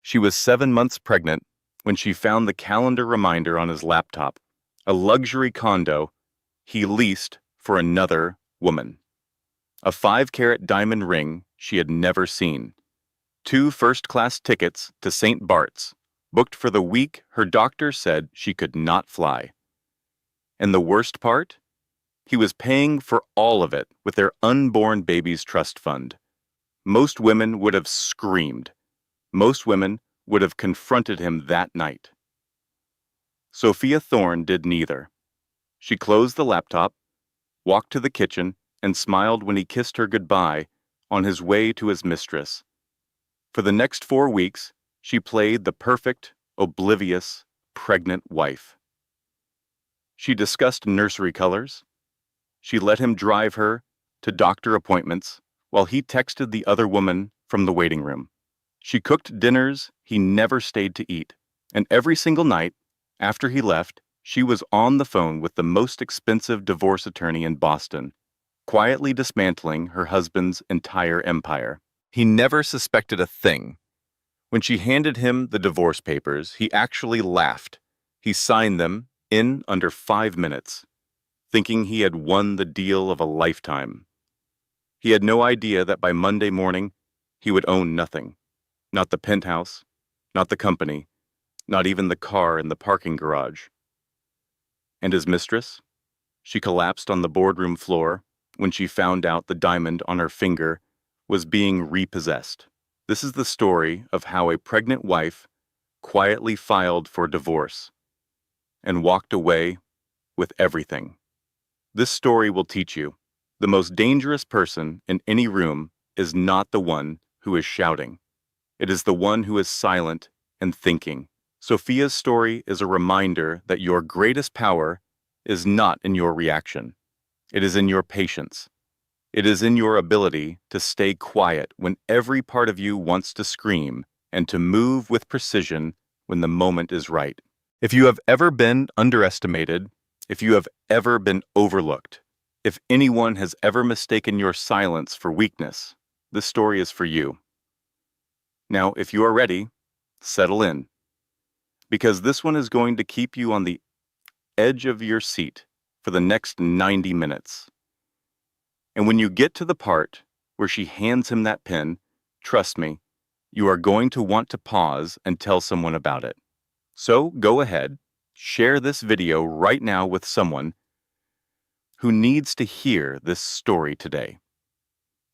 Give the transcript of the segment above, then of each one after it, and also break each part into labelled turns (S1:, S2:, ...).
S1: She was 7 months pregnant when she found the calendar reminder on his laptop, a luxury condo he leased for another woman. A 5-carat diamond ring she had never seen. 2 first-class tickets to St. Bart's, booked for the week her doctor said she could not fly. And the worst part? He was paying for all of it with their unborn baby's trust fund. Most women would have screamed. Most women would have confronted him that night. Sophia Thorne did neither. She closed the laptop, walked to the kitchen, and smiled when he kissed her goodbye on his way to his mistress. For the next 4 weeks, she played the perfect, oblivious, pregnant wife. She discussed nursery colors. She let him drive her to doctor appointments while he texted the other woman from the waiting room. She cooked dinners he never stayed to eat, and every single night, after he left, she was on the phone with the most expensive divorce attorney in Boston, quietly dismantling her husband's entire empire. He never suspected a thing. When she handed him the divorce papers, he actually laughed. He signed them in under 5 minutes, thinking he had won the deal of a lifetime. He had no idea that by Monday morning, he would own nothing. Not the penthouse, not the company, not even the car in the parking garage. And his mistress? She collapsed on the boardroom floor when she found out the diamond on her finger was being repossessed. This is the story of how a pregnant wife quietly filed for divorce and walked away with everything. This story will teach you the most dangerous person in any room is not the one who is shouting. It is the one who is silent and thinking. Sophia's story is a reminder that your greatest power is not in your reaction. It is in your patience. It is in your ability to stay quiet when every part of you wants to scream and to move with precision when the moment is right. If you have ever been underestimated, if you have ever been overlooked, if anyone has ever mistaken your silence for weakness, this story is for you. Now, if you are ready, settle in, because this one is going to keep you on the edge of your seat for the next 90 minutes. And when you get to the part where she hands him that pen, trust me, you are going to want to pause and tell someone about it. So go ahead, share this video right now with someone who needs to hear this story today.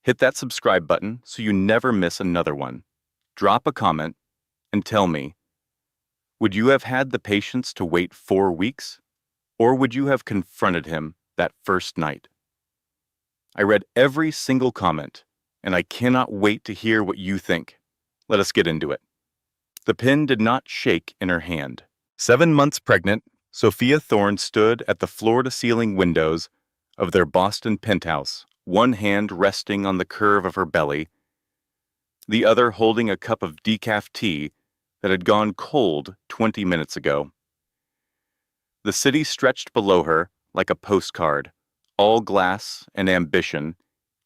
S1: Hit that subscribe button so you never miss another one. Drop a comment and tell me, would you have had the patience to wait 4 weeks? Or would you have confronted him that first night? I read every single comment, and I cannot wait to hear what you think. Let us get into it. The pen did not shake in her hand. 7 months pregnant, Sophia Thorne stood at the floor-to-ceiling windows of their Boston penthouse, one hand resting on the curve of her belly, the other holding a cup of decaf tea that had gone cold 20 minutes ago. The city stretched below her like a postcard, all glass and ambition,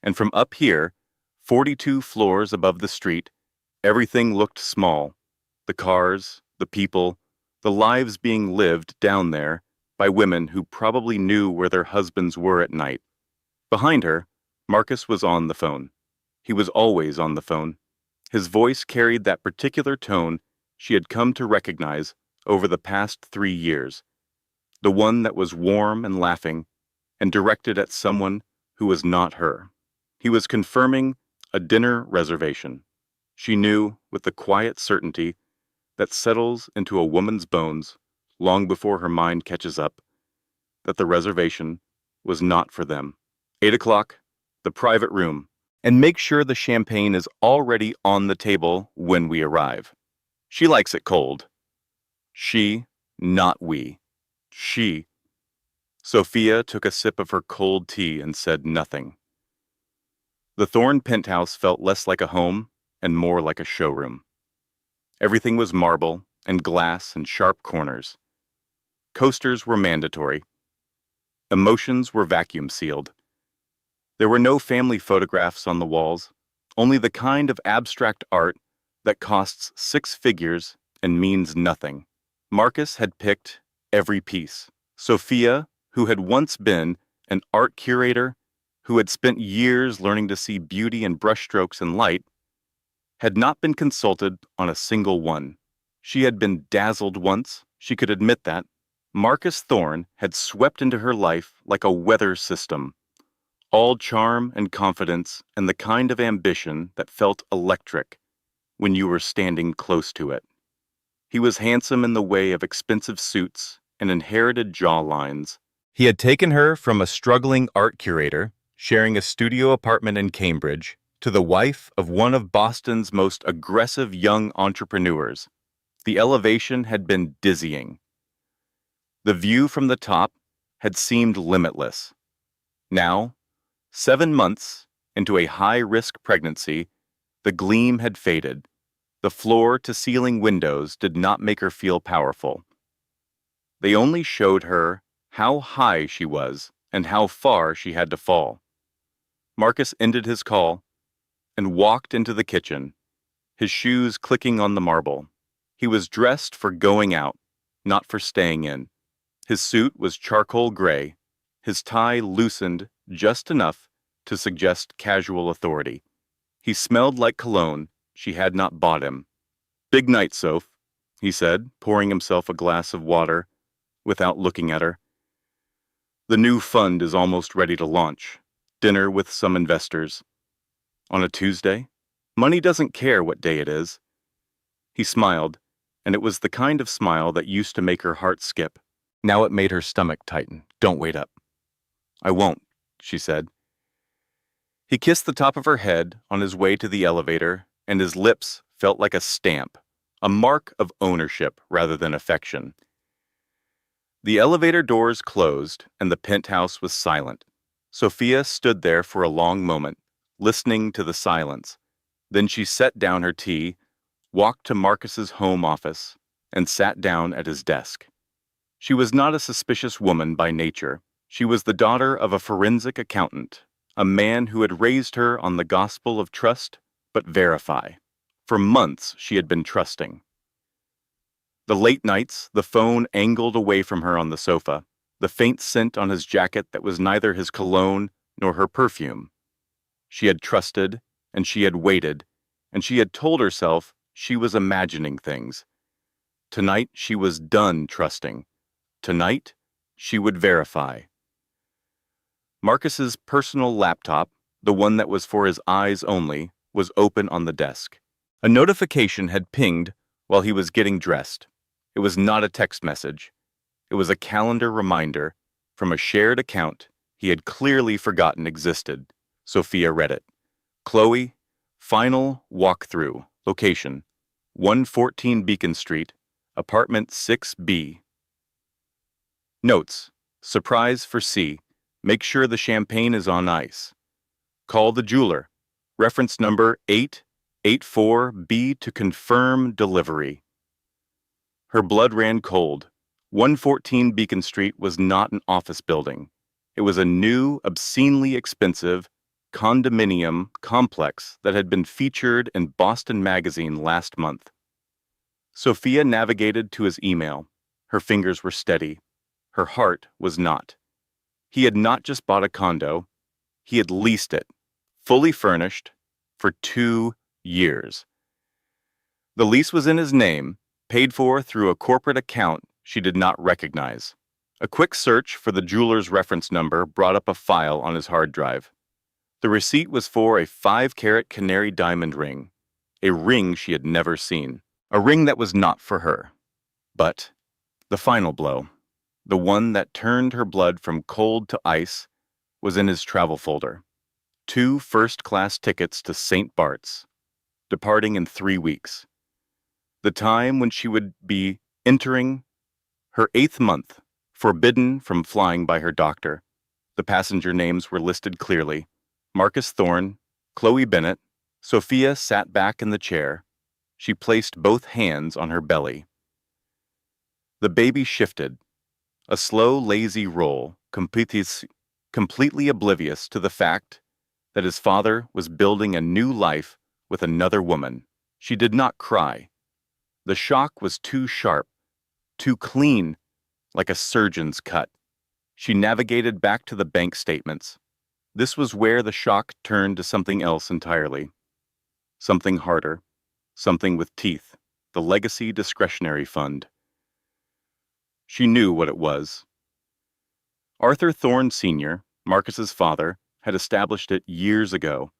S1: and from up here, 42 floors above the street, everything looked small. The cars, the people, the lives being lived down there by women who probably knew where their husbands were at night. Behind her, Marcus was on the phone. He was always on the phone. His voice carried that particular tone she had come to recognize over the past 3 years, the one that was warm and laughing and directed at someone who was not her. He was confirming a dinner reservation. She knew, with the quiet certainty that settles into a woman's bones long before her mind catches up, that the reservation was not for them. 8 o'clock, the private room, and make sure the champagne is already on the table when we arrive. She likes it cold. She, not we. She. Sophia took a sip of her cold tea and said nothing. The Thorne penthouse felt less like a home and more like a showroom. Everything was marble and glass and sharp corners. Coasters were mandatory. Emotions were vacuum sealed. There were no family photographs on the walls, only the kind of abstract art that costs 6 figures and means nothing. Marcus had picked every piece. Sophia, who had once been an art curator, who had spent years learning to see beauty in brushstrokes and light, had not been consulted on a single one. She had been dazzled once, she could admit that. Marcus Thorne had swept into her life like a weather system, all charm and confidence and the kind of ambition that felt electric when you were standing close to it. He was handsome in the way of expensive suits and inherited jawlines. He had taken her from a struggling art curator, sharing a studio apartment in Cambridge, to the wife of one of Boston's most aggressive young entrepreneurs. The elevation had been dizzying. The view from the top had seemed limitless. Now, 7 months into a high-risk pregnancy, the gleam had faded. The floor-to-ceiling windows did not make her feel powerful. They only showed her how high she was and how far she had to fall. Marcus ended his call and walked into the kitchen, his shoes clicking on the marble. He was dressed for going out, not for staying in. His suit was charcoal gray, his tie loosened just enough to suggest casual authority. He smelled like cologne she had not bought him. "Big night, Soph," he said, pouring himself a glass of water without looking at her. "The new fund is almost ready to launch. Dinner with some investors. On a Tuesday? Money doesn't care what day it is." He smiled, and it was the kind of smile that used to make her heart skip. Now it made her stomach tighten. "Don't wait up." "I won't," she said. He kissed the top of her head on his way to the elevator, and his lips felt like a stamp, a mark of ownership rather than affection. The elevator doors closed, and the penthouse was silent. Sophia stood there for a long moment, listening to the silence. Then she set down her tea, walked to Marcus's home office, and sat down at his desk. She was not a suspicious woman by nature. She was the daughter of a forensic accountant, a man who had raised her on the gospel of trust but verify. For months she had been trusting. The late nights, the phone angled away from her on the sofa, the faint scent on his jacket that was neither his cologne nor her perfume. She had trusted, and she had waited, and she had told herself she was imagining things. Tonight she was done trusting. Tonight she would verify. Marcus's personal laptop, the one that was for his eyes only, was open on the desk. A notification had pinged while he was getting dressed. It was not a text message. It was a calendar reminder from a shared account he had clearly forgotten existed. Sophia read it. Chloe, final walkthrough, location, 114 Beacon Street, apartment 6B. Notes, surprise for C. Make sure the champagne is on ice. Call the jeweler. Reference number 884B to confirm delivery. Her blood ran cold. 114 Beacon Street was not an office building. It was a new, obscenely expensive condominium complex that had been featured in Boston Magazine last month. Sophia navigated to his email. Her fingers were steady. Her heart was not. He had not just bought a condo. He had leased it, fully furnished, for 2 years. The lease was in his name, paid for through a corporate account she did not recognize. A quick search for the jeweler's reference number brought up a file on his hard drive. The receipt was for a 5-carat canary diamond ring, a ring she had never seen, a ring that was not for her. But the final blow, the one that turned her blood from cold to ice, was in his travel folder. 2 first-class tickets to St. Bart's, departing in 3 weeks. The time when she would be entering her 8th month, forbidden from flying by her doctor. The passenger names were listed clearly. Marcus Thorne, Chloe Bennett. Sophia sat back in the chair. She placed both hands on her belly. The baby shifted, a slow, lazy roll, completely oblivious to the fact that his father was building a new life with another woman. She did not cry. The shock was too sharp, too clean, like a surgeon's cut. She navigated back to the bank statements. This was where the shock turned to something else entirely. Something harder, something with teeth, the Legacy Discretionary Fund. She knew what it was. Arthur Thorne Sr., Marcus's father, had established it years ago.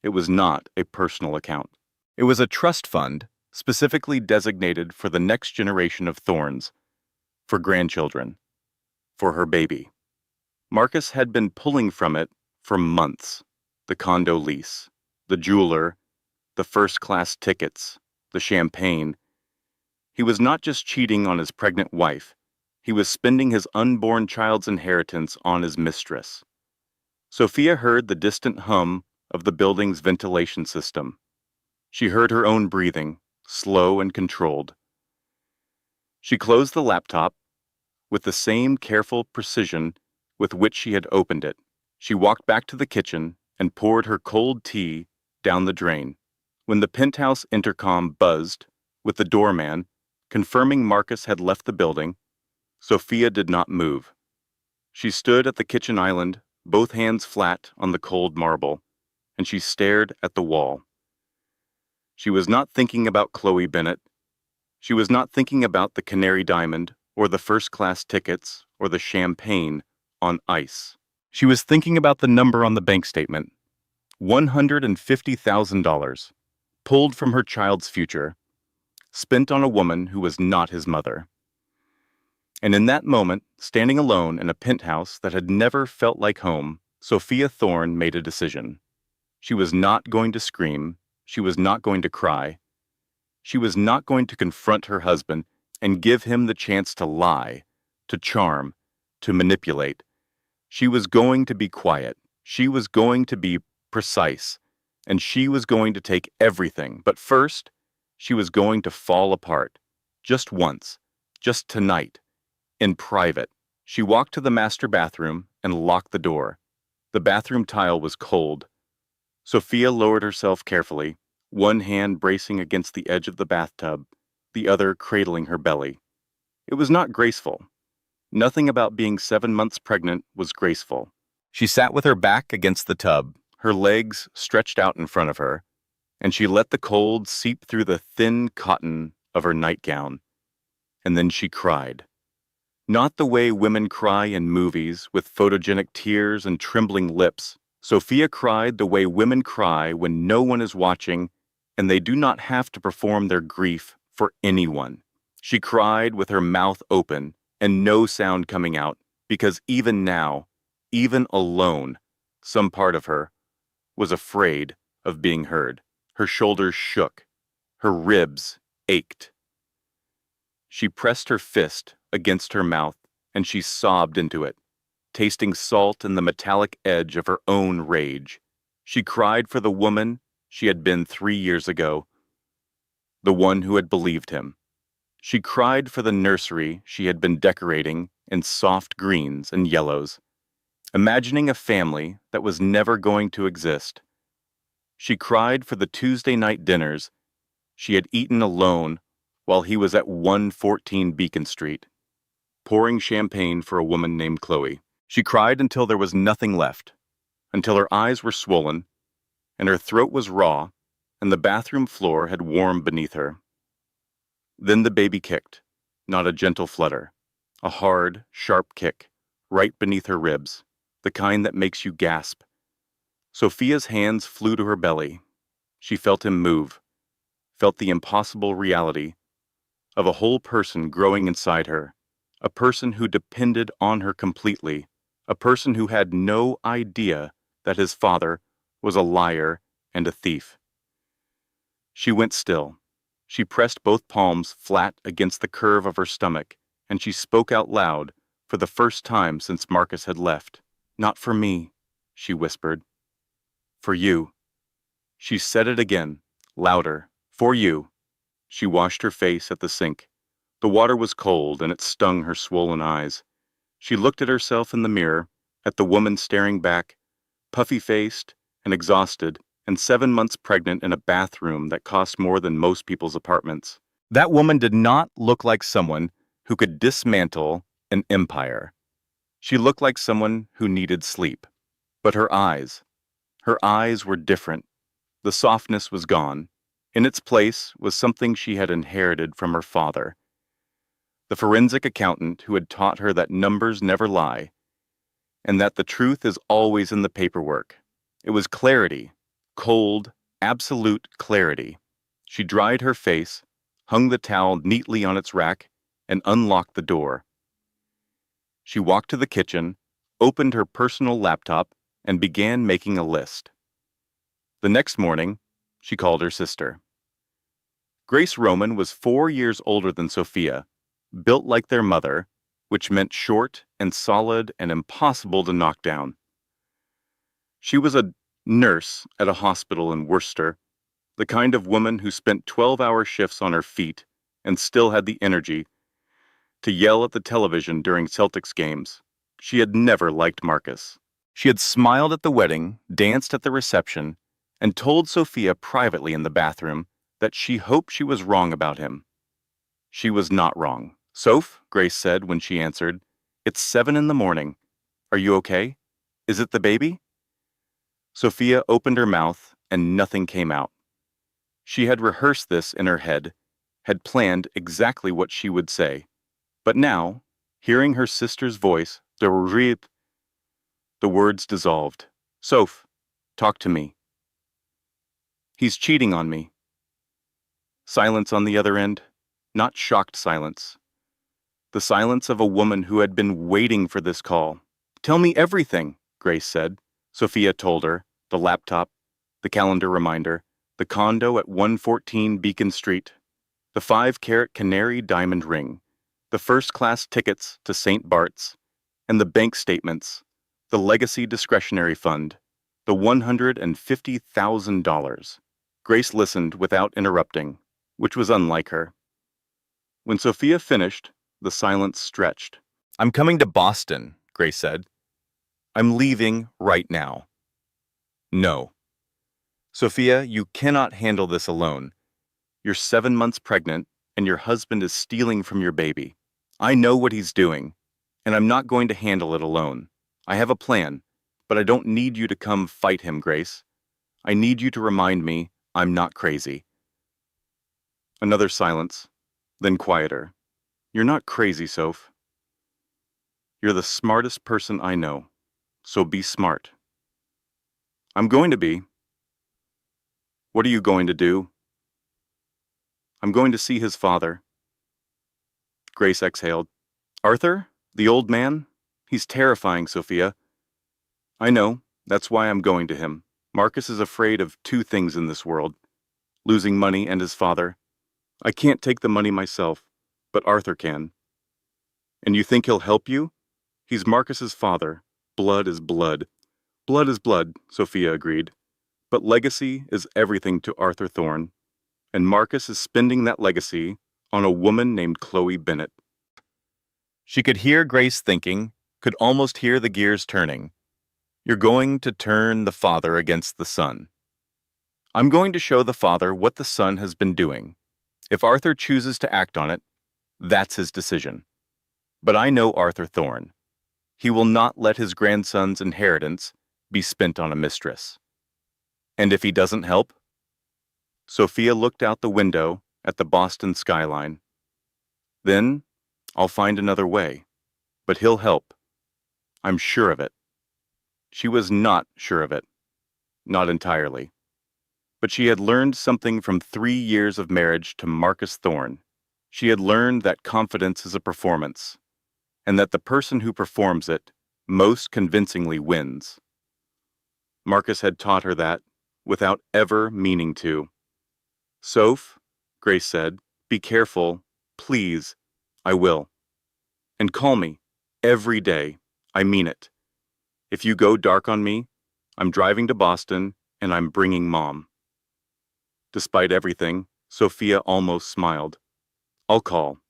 S1: It was not a personal account. It was a trust fund specifically designated for the next generation of Thornes, for grandchildren, for her baby. Marcus had been pulling from it for months. The condo lease, the jeweler, the first-class tickets, the champagne. He was not just cheating on his pregnant wife. He was spending his unborn child's inheritance on his mistress. Sophia heard the distant hum of the building's ventilation system. She heard her own breathing, slow and controlled. She closed the laptop with the same careful precision with which she had opened it. She walked back to the kitchen and poured her cold tea down the drain. When the penthouse intercom buzzed with the doorman confirming Marcus had left the building, Sophia did not move. She stood at the kitchen island, both hands flat on the cold marble, and she stared at the wall. She was not thinking about Chloe Bennett. She was not thinking about the Canary Diamond or the first-class tickets or the champagne on ice. She was thinking about the number on the bank statement. $150,000, pulled from her child's future, spent on a woman who was not his mother. And in that moment, standing alone in a penthouse that had never felt like home, Sophia Thorne made a decision. She was not going to scream. She was not going to cry. She was not going to confront her husband and give him the chance to lie, to charm, to manipulate. She was going to be quiet. She was going to be precise. And she was going to take everything. But first, she was going to fall apart. Just once. Just tonight. In private. She walked to the master bathroom and locked the door. The bathroom tile was cold. Sophia lowered herself carefully, one hand bracing against the edge of the bathtub, the other cradling her belly. It was not graceful. Nothing about being 7 months pregnant was graceful. She sat with her back against the tub, her legs stretched out in front of her, and she let the cold seep through the thin cotton of her nightgown. And then she cried. Not the way women cry in movies with photogenic tears and trembling lips. Sophia cried the way women cry when no one is watching and they do not have to perform their grief for anyone. She cried with her mouth open and no sound coming out because even now, even alone, some part of her was afraid of being heard. Her shoulders shook. Her ribs ached. She pressed her fist against her mouth and she sobbed into it, tasting salt and the metallic edge of her own rage. She cried for the woman she had been 3 years ago, the one who had believed him. She cried for the nursery she had been decorating in soft greens and yellows, imagining a family that was never going to exist. She cried for the Tuesday night dinners she had eaten alone while he was at 114 Beacon Street, pouring champagne for a woman named Chloe. She cried until there was nothing left, until her eyes were swollen, and her throat was raw, and the bathroom floor had warmed beneath her. Then the baby kicked, not a gentle flutter, a hard, sharp kick, right beneath her ribs, the kind that makes you gasp. Sophia's hands flew to her belly. She felt him move, felt the impossible reality of a whole person growing inside her, a person who depended on her completely, a person who had no idea that his father was a liar and a thief. She went still. She pressed both palms flat against the curve of her stomach, and she spoke out loud for the first time since Marcus had left. "Not for me," she whispered. "For you." She said it again, louder. "For you." She washed her face at the sink. The water was cold and it stung her swollen eyes. She looked at herself in the mirror, at the woman staring back, puffy-faced and exhausted and 7 months pregnant in a bathroom that cost more than most people's apartments. That woman did not look like someone who could dismantle an empire. She looked like someone who needed sleep. But her eyes were different. The softness was gone. In its place was something she had inherited from her father, the forensic accountant who had taught her that numbers never lie, and that the truth is always in the paperwork. It was clarity, cold, absolute clarity. She dried her face, hung the towel neatly on its rack, and unlocked the door. She walked to the kitchen, opened her personal laptop, and began making a list. The next morning, she called her sister. Grace Roman was 4 years older than Sophia, built like their mother, which meant short and solid and impossible to knock down. She was a nurse at a hospital in Worcester, the kind of woman who spent 12-hour shifts on her feet and still had the energy to yell at the television during Celtics games. She had never liked Marcus. She had smiled at the wedding, danced at the reception, and told Sophia privately in the bathroom that she hoped she was wrong about him. She was not wrong. "Soph," Grace said when she answered, "it's 7 in the morning. Are you okay? Is it the baby?" Sophia opened her mouth and nothing came out. She had rehearsed this in her head, had planned exactly what she would say. But now, hearing her sister's voice, the words dissolved. "Soph, talk to me." "He's cheating on me." Silence on the other end, not shocked silence. The silence of a woman who had been waiting for this call. "Tell me everything," Grace said. Sophia told her, the laptop, the calendar reminder, the condo at 114 Beacon Street, the 5-carat canary diamond ring, the first-class tickets to St. Bart's, and the bank statements, the legacy discretionary fund, the $150,000. Grace listened without interrupting, which was unlike her. When Sophia finished, the silence stretched. "I'm coming to Boston," Grace said. "I'm leaving right now." "No." "Sophia, you cannot handle this alone. You're 7 months pregnant, and your husband is stealing from your baby. I know what he's doing, and I'm not going to handle it alone. I have a plan, but I don't need you to come fight him, Grace. I need you to remind me I'm not crazy." Another silence, then quieter. "You're not crazy, Soph. You're the smartest person I know, so be smart." "I'm going to be." "What are you going to do?" "I'm going to see his father." Grace exhaled. "Arthur? The old man? He's terrifying, Sophia." "I know. That's why I'm going to him. Marcus is afraid of 2 things in this world: losing money and his father. I can't take the money myself, but Arthur can." "And you think he'll help you?" "He's Marcus's father. Blood is blood." "Blood is blood," Sophia agreed. "But legacy is everything to Arthur Thorne, and Marcus is spending that legacy on a woman named Chloe Bennett." She could hear Grace thinking, could almost hear the gears turning. "You're going to turn the father against the son." "I'm going to show the father what the son has been doing. If Arthur chooses to act on it, that's his decision. But I know Arthur Thorne. He will not let his grandson's inheritance be spent on a mistress. And if he doesn't help?" Sophia looked out the window at the Boston skyline. "Then I'll find another way. But he'll help. I'm sure of it." She was not sure of it. Not entirely. But she had learned something from 3 years of marriage to Marcus Thorne. She had learned that confidence is a performance, and that the person who performs it most convincingly wins. Marcus had taught her that, without ever meaning to. "Soph," Grace said, "be careful, please." "I will. And call me. Every day. I mean it. If you go dark on me, I'm driving to Boston, and I'm bringing Mom." Despite everything, Sophia almost smiled. "I'll call."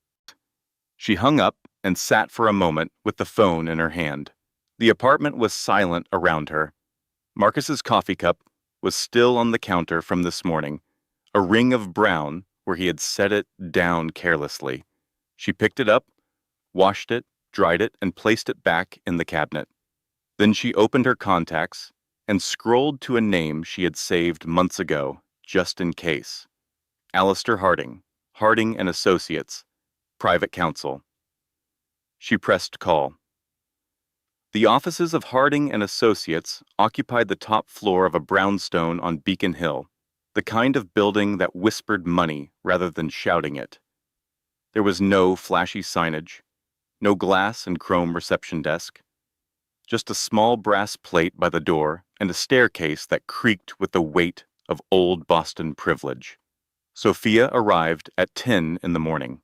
S1: She hung up and sat for a moment with the phone in her hand. The apartment was silent around her. Marcus's coffee cup was still on the counter from this morning, a ring of brown where he had set it down carelessly. She picked it up, washed it, dried it, and placed it back in the cabinet. Then she opened her contacts and scrolled to a name she had saved months ago, just in case. Alistair Harding, Harding and Associates, Private Counsel. She pressed call. The offices of Harding and Associates occupied the top floor of a brownstone on Beacon Hill, the kind of building that whispered money rather than shouting it. There was no flashy signage, no glass and chrome reception desk, just a small brass plate by the door and a staircase that creaked with the weight of old Boston privilege. Sophia arrived at 10 in the morning.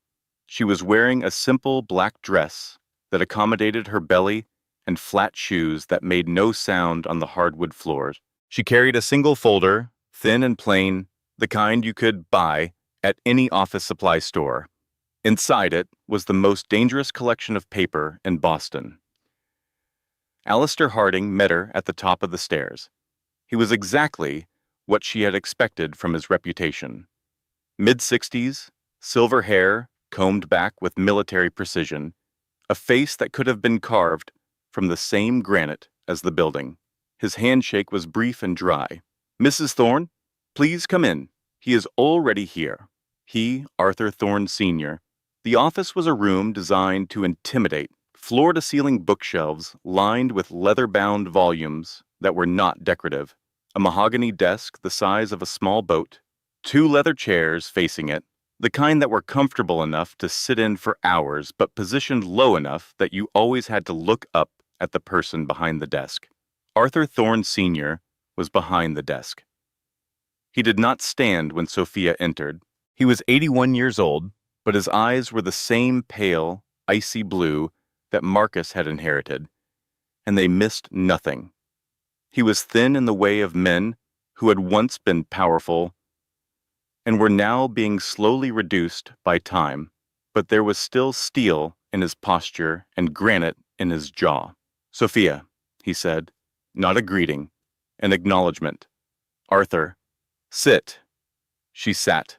S1: She was wearing a simple black dress that accommodated her belly and flat shoes that made no sound on the hardwood floors. She carried a single folder, thin and plain, the kind you could buy at any office supply store. Inside it was the most dangerous collection of paper in Boston. Alistair Harding met her at the top of the stairs. He was exactly what she had expected from his reputation. Mid-60s, silver hair combed back with military precision, a face that could have been carved from the same granite as the building. His handshake was brief and dry. "Mrs. Thorne, please come in. He is already here." He, Arthur Thorne Sr. The office was a room designed to intimidate, floor-to-ceiling bookshelves lined with leather-bound volumes that were not decorative, a mahogany desk the size of a small boat, 2 leather chairs facing it, the kind that were comfortable enough to sit in for hours but positioned low enough that you always had to look up at the person behind the desk. Arthur Thorne Sr. was behind the desk. He did not stand when Sophia entered. He was 81 years old, but his eyes were the same pale, icy blue that Marcus had inherited, and they missed nothing. He was thin in the way of men who had once been powerful and were now being slowly reduced by time, but there was still steel in his posture and granite in his jaw. "Sophia," he said, not a greeting, an acknowledgement. "Arthur, sit." She sat.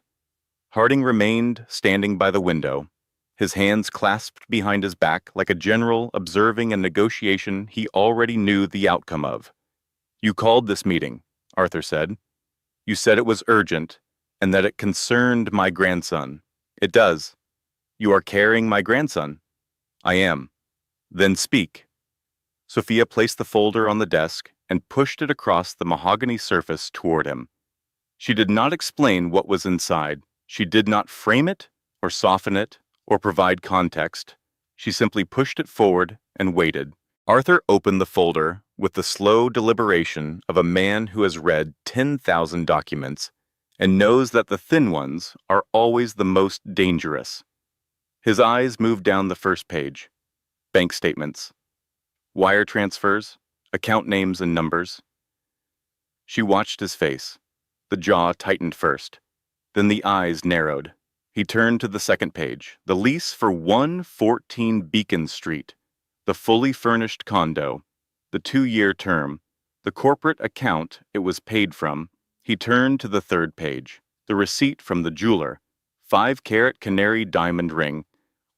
S1: Harding remained standing by the window, his hands clasped behind his back like a general observing a negotiation he already knew the outcome of. "You called this meeting," Arthur said. "You said it was urgent and that it concerned my grandson." "It does." "You are carrying my grandson." "I am." "Then speak." Sophia placed the folder on the desk and pushed it across the mahogany surface toward him. She did not explain what was inside. She did not frame it, or soften it, or provide context. She simply pushed it forward and waited. Arthur opened the folder with the slow deliberation of a man who has read 10,000 documents and knows that the thin ones are always the most dangerous. His eyes moved down the first page. Bank statements, wire transfers, account names and numbers. She watched his face. The jaw tightened first. Then the eyes narrowed. He turned to the second page, the lease for 114 Beacon Street, the fully furnished condo, the 2-year term, the corporate account it was paid from. He turned to the third page, the receipt from the jeweler, 5-carat canary diamond ring,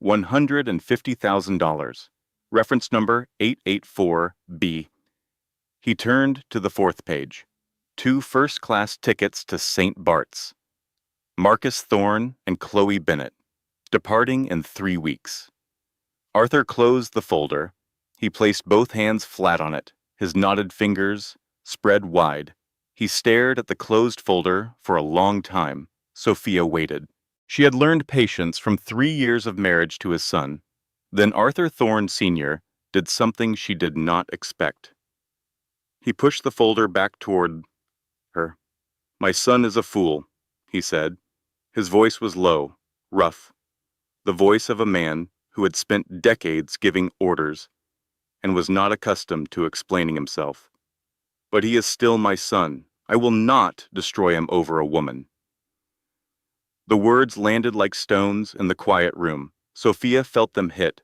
S1: $150,000, reference number 884B. He turned to the fourth page, 2 first-class tickets to St. Bart's. Marcus Thorne and Chloe Bennett, departing in 3 weeks. Arthur closed the folder. He placed both hands flat on it, his knotted fingers spread wide. He stared at the closed folder for a long time. Sophia waited. She had learned patience from 3 years of marriage to his son. Then Arthur Thorne Sr. did something she did not expect. He pushed the folder back toward her. "My son is a fool," he said. His voice was low, rough, the voice of a man who had spent decades giving orders and was not accustomed to explaining himself. "But he is still my son. I will not destroy him over a woman." The words landed like stones in the quiet room. Sophia felt them hit,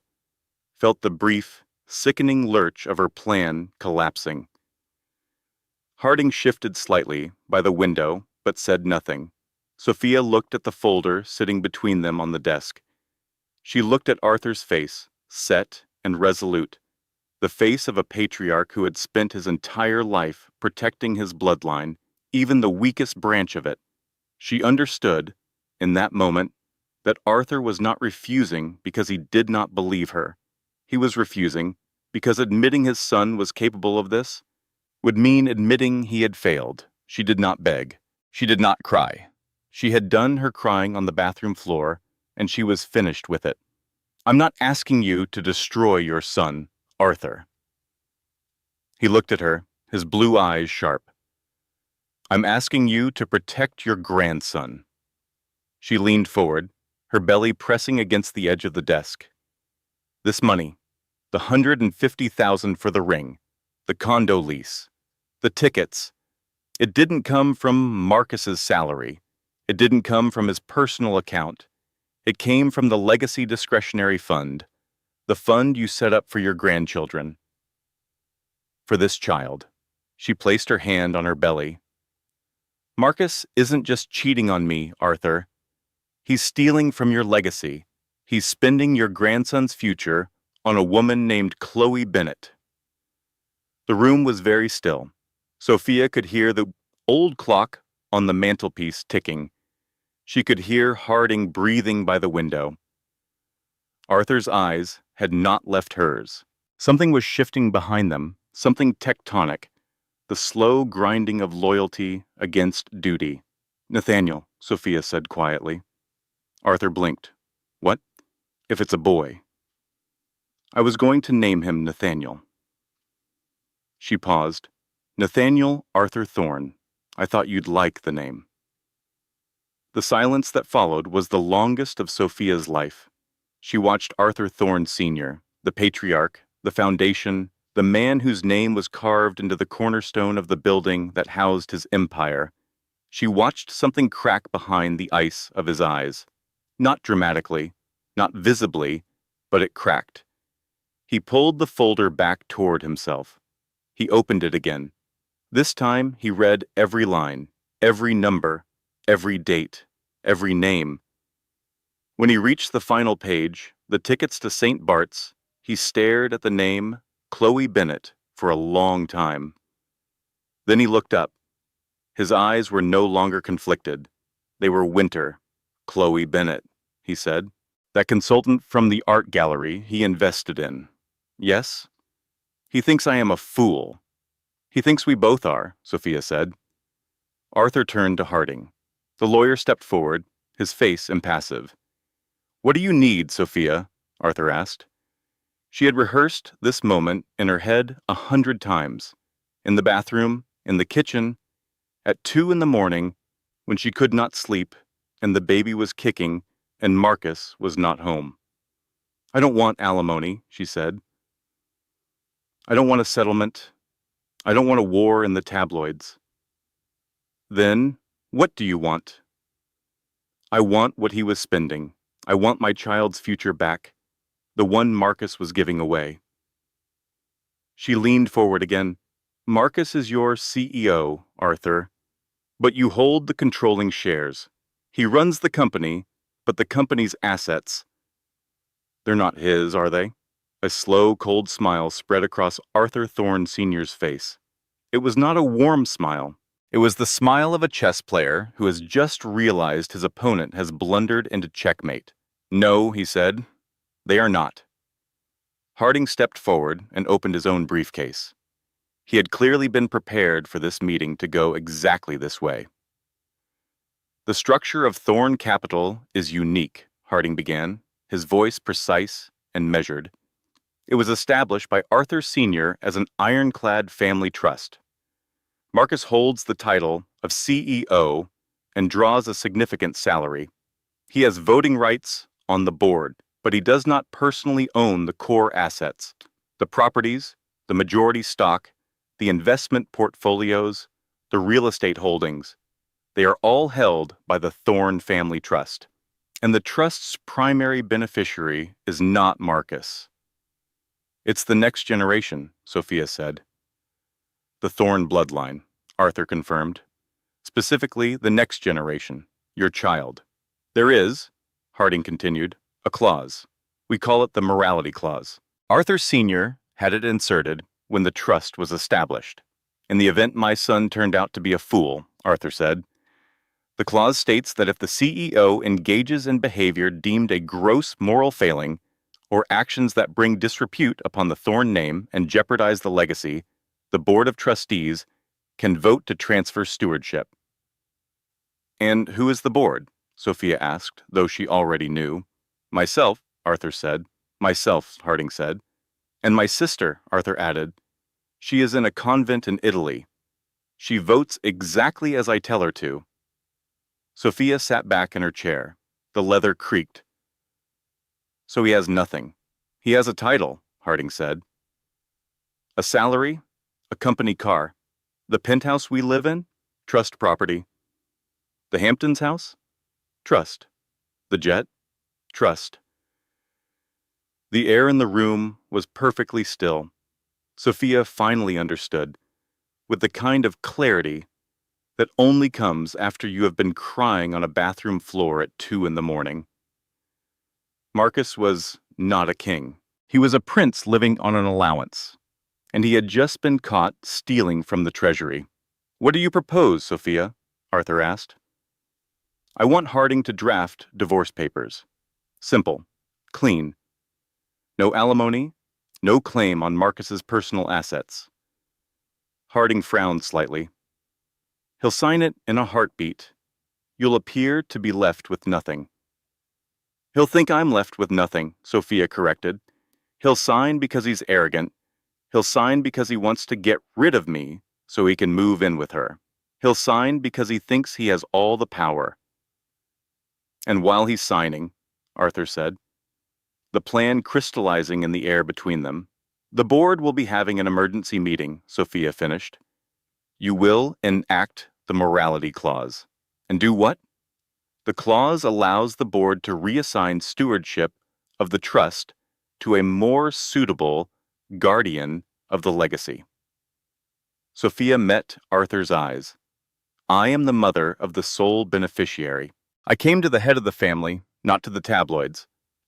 S1: felt the brief, sickening lurch of her plan collapsing. Harding shifted slightly by the window, but said nothing. Sophia looked at the folder sitting between them on the desk. She looked at Arthur's face, set and resolute, the face of a patriarch who had spent his entire life protecting his bloodline, even the weakest branch of it. She understood, in that moment, that Arthur was not refusing because he did not believe her. He was refusing because admitting his son was capable of this would mean admitting he had failed. She did not beg. She did not cry. She had done her crying on the bathroom floor, and she was finished with it. I'm not asking you to destroy your son, Arthur. He looked at her, his blue eyes sharp. I'm asking you to protect your grandson. She leaned forward, her belly pressing against the edge of the desk. This money, the $150,000 for the ring, the condo lease, the tickets, it didn't come from Marcus's salary. It didn't come from his personal account. It came from the Legacy Discretionary Fund, the fund you set up for your grandchildren. For this child. She placed her hand on her belly. Marcus isn't just cheating on me, Arthur. He's stealing from your legacy. He's spending your grandson's future on a woman named Chloe Bennett. The room was very still. Sophia could hear the old clock on the mantelpiece ticking. She could hear Harding breathing by the window. Arthur's eyes had not left hers. Something was shifting behind them, something tectonic, the slow grinding of loyalty against duty. Nathaniel, Sophia said quietly. Arthur blinked. What? If it's a boy. I was going to name him Nathaniel. She paused. Nathaniel Arthur Thorne. I thought you'd like the name. The silence that followed was the longest of Sophia's life. She watched Arthur Thorne Sr., the patriarch, the foundation, the man whose name was carved into the cornerstone of the building that housed his empire. She watched something crack behind the ice of his eyes. Not dramatically, not visibly, but it cracked. He pulled the folder back toward himself. He opened it again. This time he read every line, every number, every date, every name. When he reached the final page, the tickets to St. Bart's, he stared at the name Chloe Bennett for a long time. Then he looked up. His eyes were no longer conflicted. They were winter. Chloe Bennett, he said. That consultant from the art gallery he invested in. Yes? He thinks I am a fool. He thinks we both are, Sophia said. Arthur turned to Harding. The lawyer stepped forward, his face impassive. What do you need, Sophia? Arthur asked. She had rehearsed this moment in her head 100 times. In the bathroom, in the kitchen, at 2 a.m, when she could not sleep, and the baby was kicking, and Marcus was not home. I don't want alimony, she said. I don't want a settlement. I don't want a war in the tabloids. Then, what do you want? I want what he was spending. I want my child's future back, the one Marcus was giving away. She leaned forward again. Marcus is your CEO, Arthur, but you hold the controlling shares. He runs the company, but the company's assets. They're not his, are they? A slow, cold smile spread across Arthur Thorne Sr.'s face. It was not a warm smile. It was the smile of a chess player who has just realized his opponent has blundered into checkmate. No, he said. They are not. Harding stepped forward and opened his own briefcase. He had clearly been prepared for this meeting to go exactly this way. The structure of Thorne Capital is unique, Harding began, his voice precise and measured. It was established by Arthur Sr. as an ironclad family trust. Marcus holds the title of CEO and draws a significant salary. He has voting rights on the board, but he does not personally own the core assets, the properties, the majority stock, the investment portfolios, the real estate holdings. They are all held by the Thorne Family Trust, and the trust's primary beneficiary is not Marcus. It's the next generation, Sophia said. The Thorne bloodline. Arthur confirmed. Specifically, the next generation, your child. There is, Harding continued, a clause. We call it the morality clause. Arthur Sr. had it inserted when the trust was established. In the event my son turned out to be a fool, Arthur said, the clause states that if the CEO engages in behavior deemed a gross moral failing or actions that bring disrepute upon the Thorn name and jeopardize the legacy, the Board of Trustees can vote to transfer stewardship. And who is the board? Sophia asked, though she already knew. Myself, Arthur said. Myself, Harding said. And my sister, Arthur added. She is in a convent in Italy. She votes exactly as I tell her to. Sophia sat back in her chair. The leather creaked. So he has nothing. He has a title, Harding said. A salary, a company car. The penthouse we live in, trust property. The Hamptons house, trust. The jet, trust. The air in the room was perfectly still. Sophia finally understood, with the kind of clarity that only comes after you have been crying on a bathroom floor at 2 a.m. Marcus was not a king. He was a prince living on an allowance, and he had just been caught stealing from the treasury. What do you propose, Sophia? Arthur asked. I want Harding to draft divorce papers. Simple, clean. No alimony, no claim on Marcus's personal assets. Harding frowned slightly. He'll sign it in a heartbeat. You'll appear to be left with nothing. He'll think I'm left with nothing, Sophia corrected. He'll sign because he's arrogant. He'll sign because he wants to get rid of me so he can move in with her. He'll sign because he thinks he has all the power. And while he's signing, Arthur said, the plan crystallizing in the air between them, the board will be having an emergency meeting, Sophia finished. You will enact the morality clause. And do what? The clause allows the board to reassign stewardship of the trust to a more suitable guardian of the legacy. Sophia met Arthur's eyes. I am the mother of the sole beneficiary. I came to the head of the family, not to the tabloids.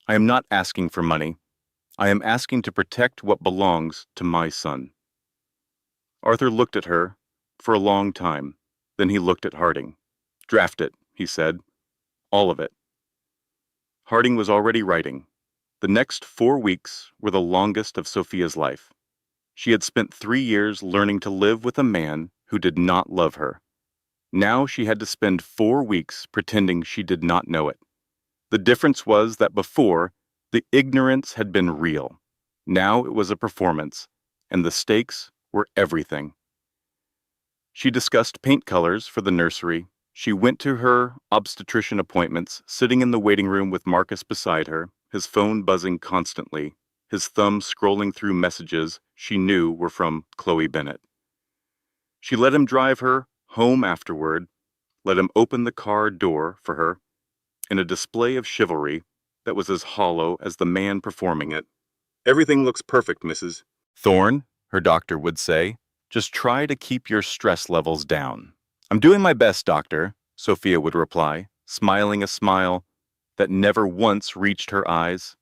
S1: I am not asking for money. I am asking to protect what belongs to my son. Arthur looked at her for a long time. Then he looked at Harding. Draft it, he said. All of it. Harding was already writing. The next 4 weeks were the longest of Sophia's life. She had spent 3 years learning to live with a man who did not love her. Now she had to spend 4 weeks pretending she did not know it. The difference was that before, the ignorance had been real. Now it was a performance, and the stakes were everything. She discussed paint colors for the nursery. She went to her obstetrician appointments, sitting in the waiting room with Marcus beside her, his phone buzzing constantly, his thumb scrolling through messages she knew were from Chloe Bennett. She let him drive her home afterward, let him open the car door for her, in a display of chivalry that was as hollow as the man performing it. Everything looks perfect, Mrs. Thorne, her doctor would say. Just try to keep your stress levels down. I'm doing my best, doctor, Sophia would reply, smiling a smile that never once reached her eyes.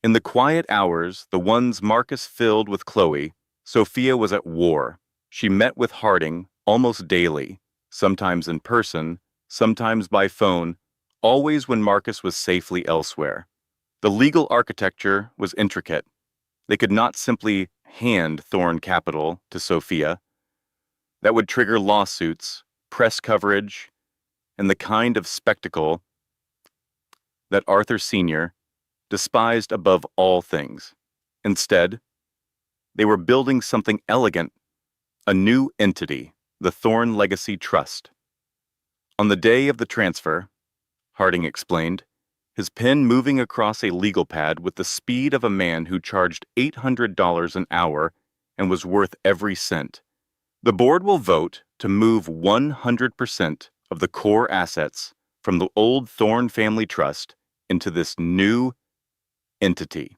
S1: In the quiet hours, the ones Marcus filled with Chloe, Sophia was at war. She met with Harding almost daily, sometimes in person, sometimes by phone, always when Marcus was safely elsewhere. The legal architecture was intricate. They could not simply hand Thorne Capital to Sophia. That would trigger lawsuits, press coverage, and the kind of spectacle that Arthur Sr. despised above all things. Instead, they were building something elegant, a new entity, the Thorne Legacy Trust. On the day of the transfer, Harding explained, his pen moving across a legal pad with the speed of a man who charged $800 an hour and was worth every cent. The board will vote to move 100% of the core assets from the old Thorne Family Trust into this new entity.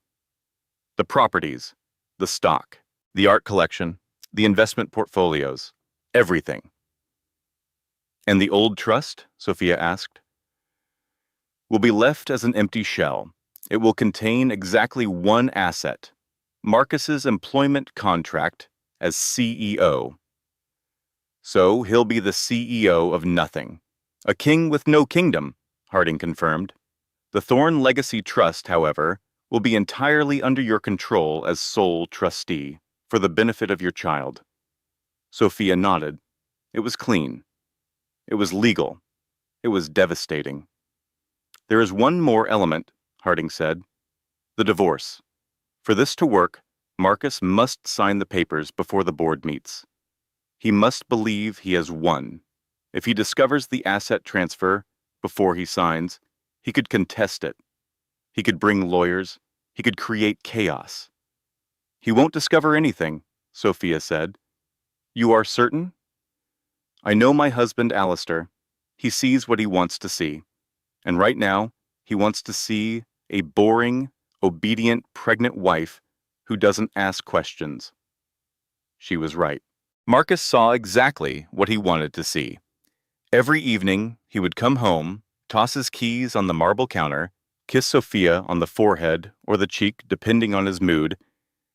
S1: The properties, the stock, the art collection, the investment portfolios, Everything. And the old trust? Sophia asked. Will be left as an empty shell. It will contain exactly one asset, Marcus's employment contract as CEO. So he'll be the CEO of nothing. A king with no kingdom, Harding confirmed. The Thorne Legacy Trust, however, will be entirely under your control as sole trustee, for the benefit of your child. Sophia nodded. It was clean. It was legal. It was devastating. There is one more element, Harding said. The divorce. For this to work, Marcus must sign the papers before the board meets. He must believe he has won. If he discovers the asset transfer before he signs, he could contest it. He could bring lawyers. He could create chaos. He won't discover anything, Sophia said. You are certain? I know my husband, Alistair. He sees what he wants to see. And right now, he wants to see a boring, obedient, pregnant wife who doesn't ask questions. She was right. Marcus saw exactly what he wanted to see. Every evening, he would come home, toss his keys on the marble counter, kiss Sophia on the forehead or the cheek depending on his mood,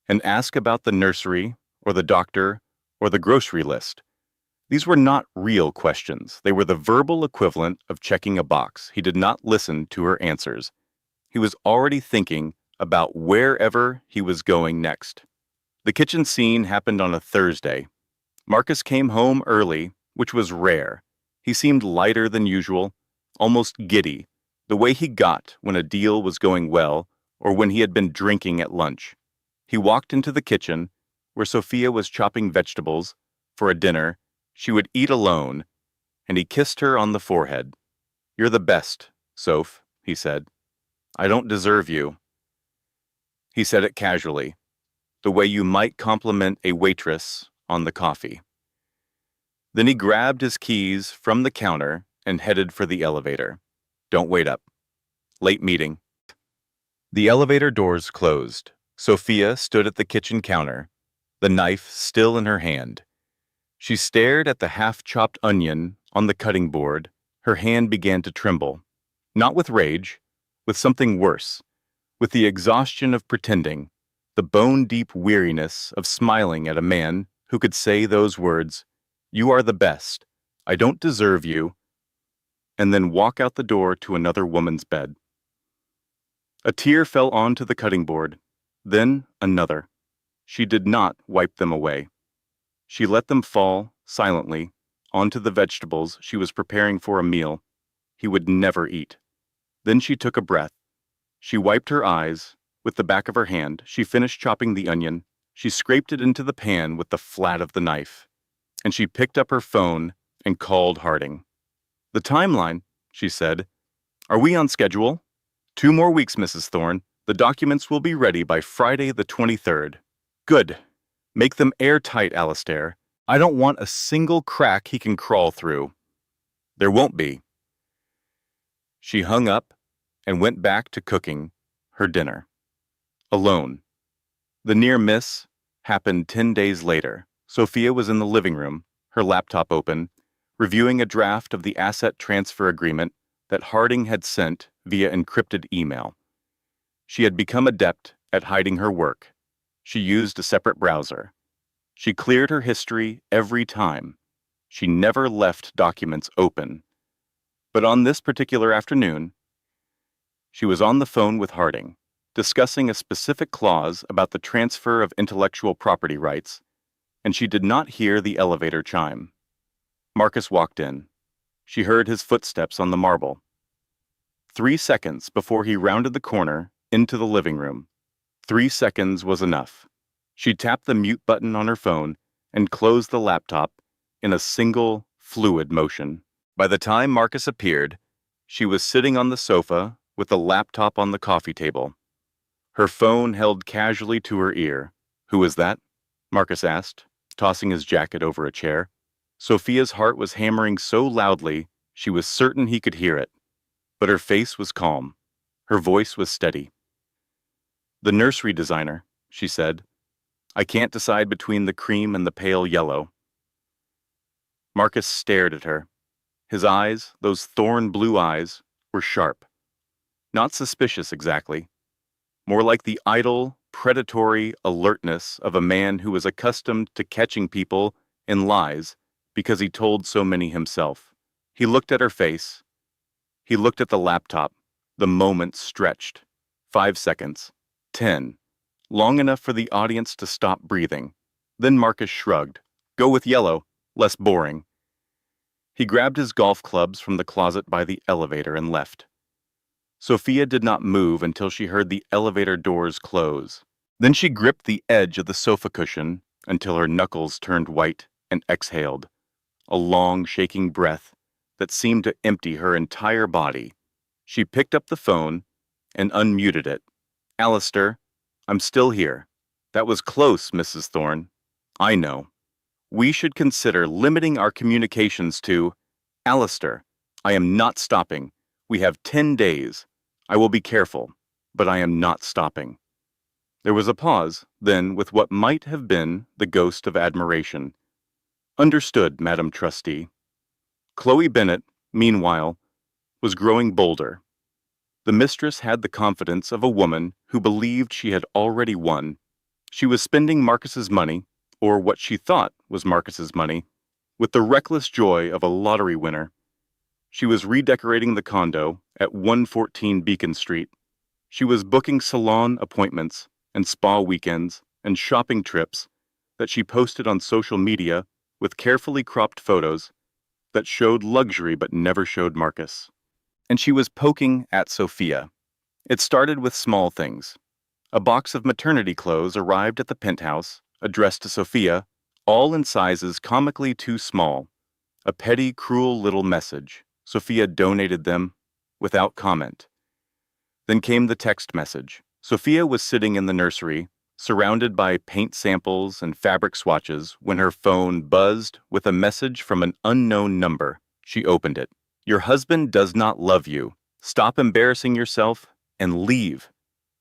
S1: and ask about the nursery or the doctor or the grocery list. These were not real questions. They were the verbal equivalent of checking a box. He did not listen to her answers. He was already thinking about wherever he was going next. The kitchen scene happened on a Thursday. Marcus came home early, which was rare. He seemed lighter than usual, almost giddy, the way he got when a deal was going well or when he had been drinking at lunch. He walked into the kitchen, where Sophia was chopping vegetables for a dinner she would eat alone, and he kissed her on the forehead. You're the best, Soph, he said. I don't deserve you. He said it casually, the way you might compliment a waitress on the coffee. Then he grabbed his keys from the counter and headed for the elevator. Don't wait up. Late meeting. The elevator doors closed. Sophia stood at the kitchen counter, the knife still in her hand. She stared at the half-chopped onion on the cutting board. Her hand began to tremble. Not with rage, with something worse, with the exhaustion of pretending, the bone-deep weariness of smiling at a man who could say those words, "You are the best, I don't deserve you," and then walk out the door to another woman's bed. A tear fell onto the cutting board, then another. She did not wipe them away. She let them fall, silently, onto the vegetables she was preparing for a meal he would never eat. Then she took a breath. She wiped her eyes. With the back of her hand, she finished chopping the onion. She scraped it into the pan with the flat of the knife. And she picked up her phone and called Harding. The timeline, she said. Are we on schedule? 2 more weeks, Mrs. Thorne. The documents will be ready by Friday the 23rd. Good. Make them airtight, Alistair. I don't want a single crack he can crawl through. There won't be. She hung up and went back to cooking her dinner. Alone. The near miss happened 10 days later. Sophia was in the living room, her laptop open, reviewing a draft of the asset transfer agreement that Harding had sent via encrypted email. She had become adept at hiding her work. She used a separate browser. She cleared her history every time. She never left documents open. But on this particular afternoon, she was on the phone with Harding, discussing a specific clause about the transfer of intellectual property rights, and she did not hear the elevator chime. Marcus walked in. She heard his footsteps on the marble. 3 seconds before he rounded the corner into the living room. 3 seconds was enough. She tapped the mute button on her phone and closed the laptop in a single, fluid motion. By the time Marcus appeared, she was sitting on the sofa with the laptop on the coffee table. Her phone held casually to her ear. Who was that? Marcus asked, tossing his jacket over a chair. Sophia's heart was hammering so loudly she was certain he could hear it. But her face was calm. Her voice was steady. The nursery designer, she said. I can't decide between the cream and the pale yellow. Marcus stared at her. His eyes, those thorn blue eyes, were sharp. Not suspicious exactly. More like the idle, predatory alertness of a man who was accustomed to catching people in lies because he told so many himself. He looked at her face. He looked at the laptop. The moment stretched. 5 seconds. 10. Long enough for the audience to stop breathing. Then Marcus shrugged. Go with yellow. Less boring. He grabbed his golf clubs from the closet by the elevator and left. Sophia did not move until she heard the elevator doors close. Then she gripped the edge of the sofa cushion until her knuckles turned white and exhaled, a long, shaking breath that seemed to empty her entire body. She picked up the phone and unmuted it. Alistair, I'm still here. That was close, Mrs. Thorne. I know. We should consider limiting our communications to, Alistair, I am not stopping. We have 10 days. I will be careful, but I am not stopping. There was a pause, then, with what might have been the ghost of admiration. Understood, Madam Trustee. Chloe Bennet, meanwhile, was growing bolder. The mistress had the confidence of a woman who believed she had already won. She was spending Marcus's money, or what she thought was Marcus's money, with the reckless joy of a lottery winner. She was redecorating the condo at 114 Beacon Street. She was booking salon appointments and spa weekends and shopping trips that she posted on social media with carefully cropped photos that showed luxury but never showed Marcus. And she was poking at Sophia. It started with small things. A box of maternity clothes arrived at the penthouse, addressed to Sophia, all in sizes comically too small. A petty, cruel little message. Sophia donated them without comment. Then came the text message. Sophia was sitting in the nursery, surrounded by paint samples and fabric swatches, when her phone buzzed with a message from an unknown number. She opened it. Your husband does not love you. Stop embarrassing yourself and leave.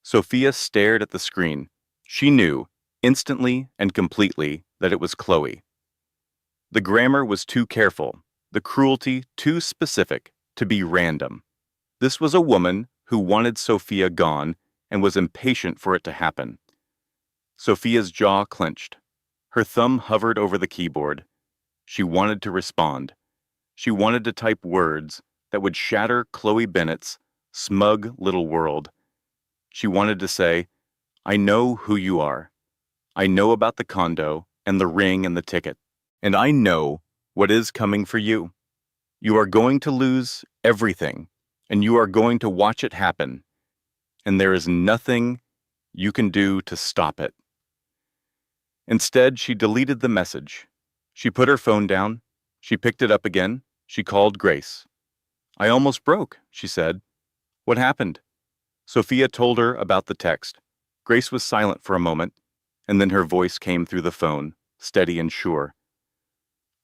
S1: Sophia stared at the screen. She knew, instantly and completely, that it was Chloe. The grammar was too careful, the cruelty too specific to be random. This was a woman who wanted Sophia gone and was impatient for it to happen. Sophia's jaw clenched. Her thumb hovered over the keyboard. She wanted to respond. She wanted to type words that would shatter Chloe Bennet's smug little world. She wanted to say, I know who you are. I know about the condo and the ring and the ticket. And I know what is coming for you. You are going to lose everything, and you are going to watch it happen. And there is nothing you can do to stop it. Instead, she deleted the message. She put her phone down. She picked it up again. She called Grace. I almost broke, she said. What happened? Sophia told her about the text. Grace was silent for a moment, and then her voice came through the phone, steady and sure.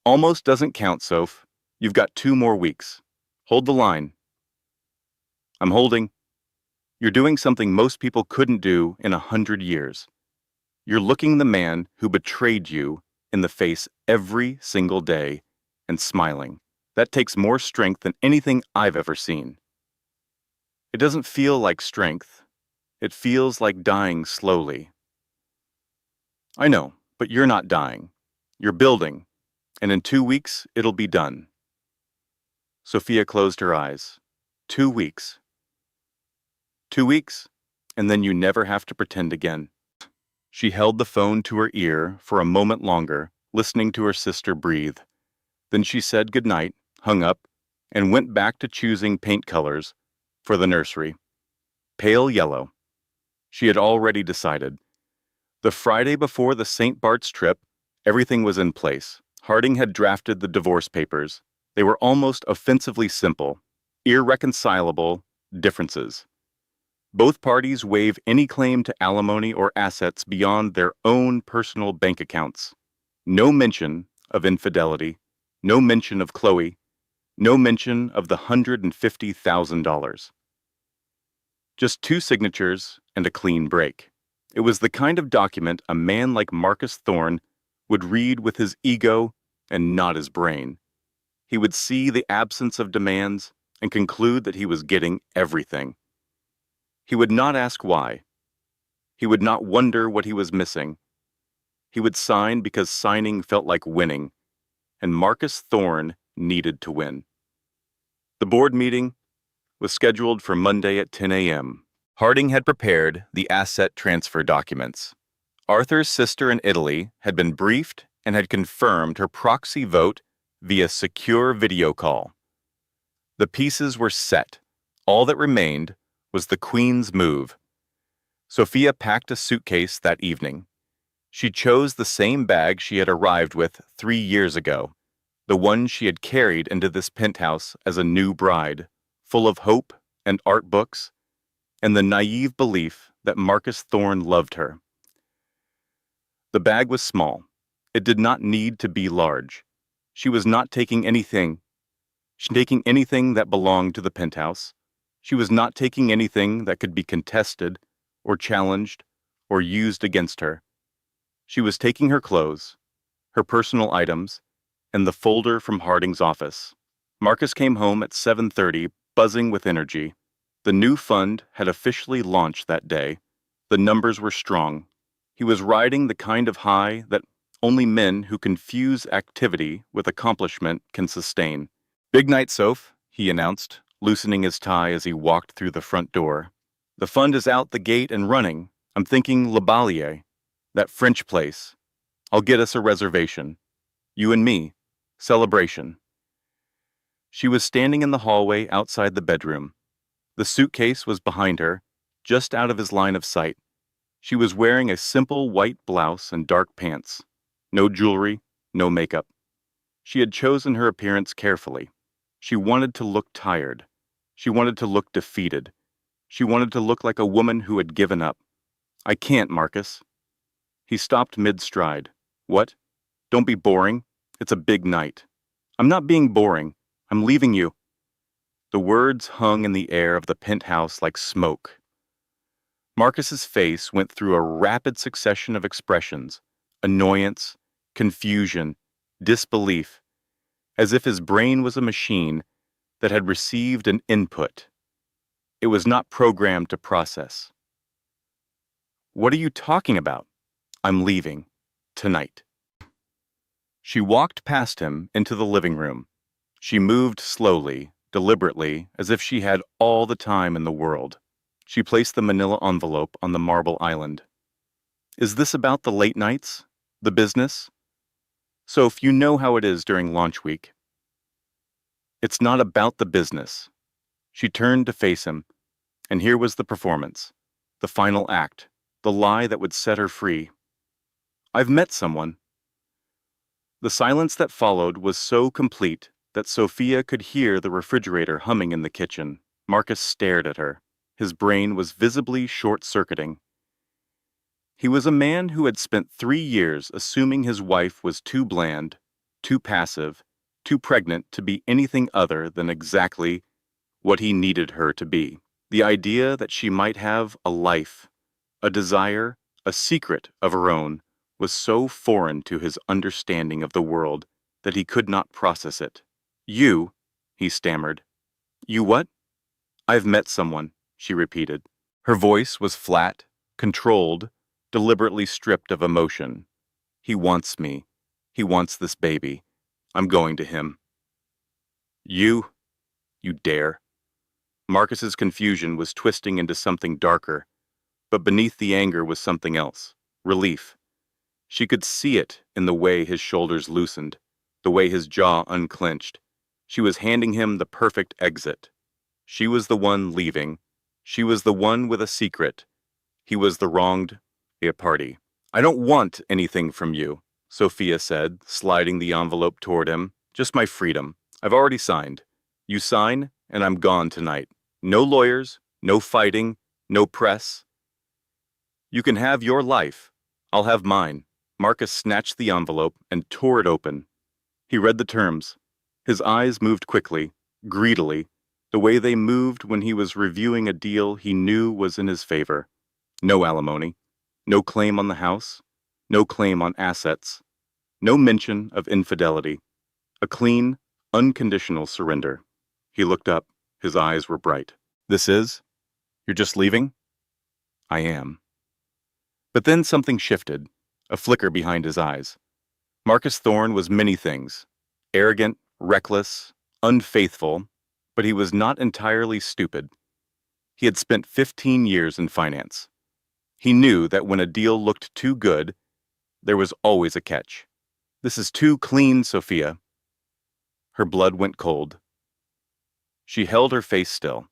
S1: Almost doesn't count, Soph. You've got 2 more weeks. Hold the line. I'm holding. You're doing something most people couldn't do in 100 years. You're looking the man who betrayed you in the face every single day and smiling. That takes more strength than anything I've ever seen. It doesn't feel like strength. It feels like dying slowly. I know, but you're not dying. You're building, and in 2 weeks, it'll be done. Sophia closed her eyes. 2 weeks. 2 weeks, and then you never have to pretend again. She held the phone to her ear for a moment longer, listening to her sister breathe. Then she said goodnight, hung up, and went back to choosing paint colors for the nursery. Pale yellow. She had already decided. The Friday before the St. Bart's trip, everything was in place. Harding had drafted the divorce papers. They were almost offensively simple, irreconcilable differences. Both parties waive any claim to alimony or assets beyond their own personal bank accounts. No mention of infidelity, no mention of Chloe, no mention of the $150,000. Just 2 signatures and a clean break. It was the kind of document a man like Marcus Thorne would read with his ego and not his brain. He would see the absence of demands and conclude that he was getting everything. He would not ask why. He would not wonder what he was missing. He would sign because signing felt like winning, and Marcus Thorne needed to win. The board meeting was scheduled for Monday at 10 a.m. Harding had prepared the asset transfer documents. Arthur's sister in Italy had been briefed and had confirmed her proxy vote via secure video call. The pieces were set. All that remained was the Queen's move. Sophia packed a suitcase that evening. She chose the same bag she had arrived with 3 years ago, the one she had carried into this penthouse as a new bride, full of hope and art books, and the naive belief that Marcus Thorne loved her. The bag was small. It did not need to be large. She was not taking anything that belonged to the penthouse. She was not taking anything that could be contested or challenged or used against her. She was taking her clothes, her personal items, and the folder from Harding's office. Marcus came home at 7:30, buzzing with energy. The new fund had officially launched that day. The numbers were strong. He was riding the kind of high that only men who confuse activity with accomplishment can sustain. "Big night, Soph," he announced, loosening his tie as he walked through the front door. "The fund is out the gate and running. I'm thinking Le Ballier, that French place. I'll get us a reservation. You and me. Celebration." She was standing in the hallway outside the bedroom. The suitcase was behind her, just out of his line of sight. She was wearing a simple white blouse and dark pants. No jewelry, no makeup. She had chosen her appearance carefully. She wanted to look tired. She wanted to look defeated. She wanted to look like a woman who had given up. "I can't, Marcus." He stopped mid-stride. "What? Don't be boring. It's a big night." "I'm not being boring. I'm leaving you." The words hung in the air of the penthouse like smoke. Marcus's face went through a rapid succession of expressions: annoyance, confusion, disbelief, as if his brain was a machine that had received an input. It was not programmed to process. "What are you talking about?" "I'm leaving. Tonight." She walked past him into the living room. She moved slowly, deliberately, as if she had all the time in the world. She placed the manila envelope on the marble island. "Is this about the late nights? The business? Soph, you know how it is during launch week." "It's not about the business." She turned to face him, and here was the performance, the final act, the lie that would set her free. "I've met someone." The silence that followed was so complete that Sophia could hear the refrigerator humming in the kitchen. Marcus stared at her. His brain was visibly short-circuiting. He was a man who had spent 3 years assuming his wife was too bland, too passive, too pregnant to be anything other than exactly what he needed her to be. The idea that she might have a life, a desire, a secret of her own was so foreign to his understanding of the world that he could not process it. "You," he stammered. "You what?" "I've met someone," she repeated. Her voice was flat, controlled, deliberately stripped of emotion. "He wants me. He wants this baby. I'm going to him." "You dare." Marcus's confusion was twisting into something darker, but beneath the anger was something else: relief. She could see it in the way his shoulders loosened, the way his jaw unclenched. She was handing him the perfect exit. She was the one leaving. She was the one with a secret. He was the wronged party. "I don't want anything from you," Sophia said, sliding the envelope toward him. "Just my freedom. I've already signed. You sign, and I'm gone tonight. No lawyers, no fighting, no press. You can have your life. I'll have mine." Marcus snatched the envelope and tore it open. He read the terms. His eyes moved quickly, greedily, the way they moved when he was reviewing a deal he knew was in his favor. No alimony, no claim on the house, no claim on assets, no mention of infidelity. A clean, unconditional surrender. He looked up. His eyes were bright. This is? You're just leaving? I am. But then something shifted, a flicker behind his eyes. Marcus Thorne was many things. Arrogant, reckless, unfaithful, but he was not entirely stupid. He had spent 15 years in finance. He knew that when a deal looked too good, there was always a catch. This is too clean, Sophia. Her blood went cold. She held her face still.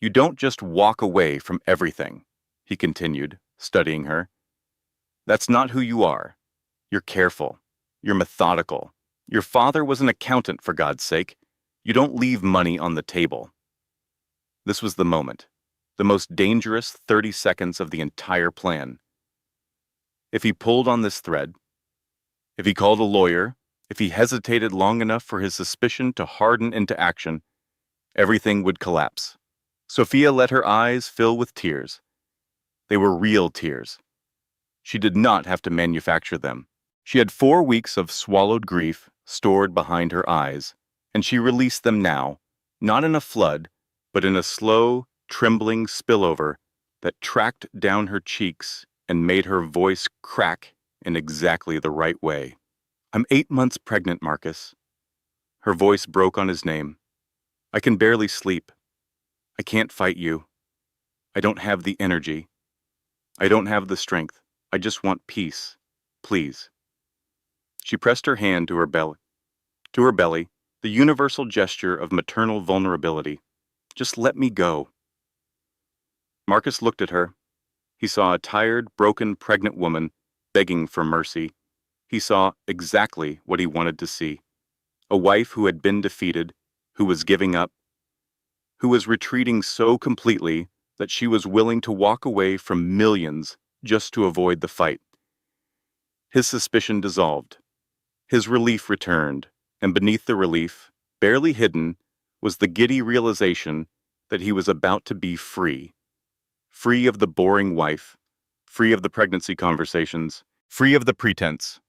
S1: You don't just walk away from everything, he continued, studying her. That's not who you are. You're careful. You're methodical. Your father was an accountant, for God's sake. You don't leave money on the table. This was the moment, the most dangerous 30 seconds of the entire plan. If he pulled on this thread, if he called a lawyer, if he hesitated long enough for his suspicion to harden into action, everything would collapse. Sophia let her eyes fill with tears. They were real tears. She did not have to manufacture them. She had 4 weeks of swallowed grief stored behind her eyes, and she released them now, not in a flood, but in a slow, trembling spillover that tracked down her cheeks and made her voice crack in exactly the right way. I'm 8 months pregnant, Marcus. Her voice broke on his name. I can barely sleep. I can't fight you. I don't have the energy. I don't have the strength. I just want peace. Please. She pressed her hand to her belly, the universal gesture of maternal vulnerability. Just let me go. Marcus looked at her. He saw a tired, broken, pregnant woman begging for mercy. He saw exactly what he wanted to see. A wife who had been defeated, who was giving up, who was retreating so completely that she was willing to walk away from millions just to avoid the fight. His suspicion dissolved. His relief returned, and beneath the relief, barely hidden, was the giddy realization that he was about to be free. Free of the boring wife, free of the pregnancy conversations, free of the pretense.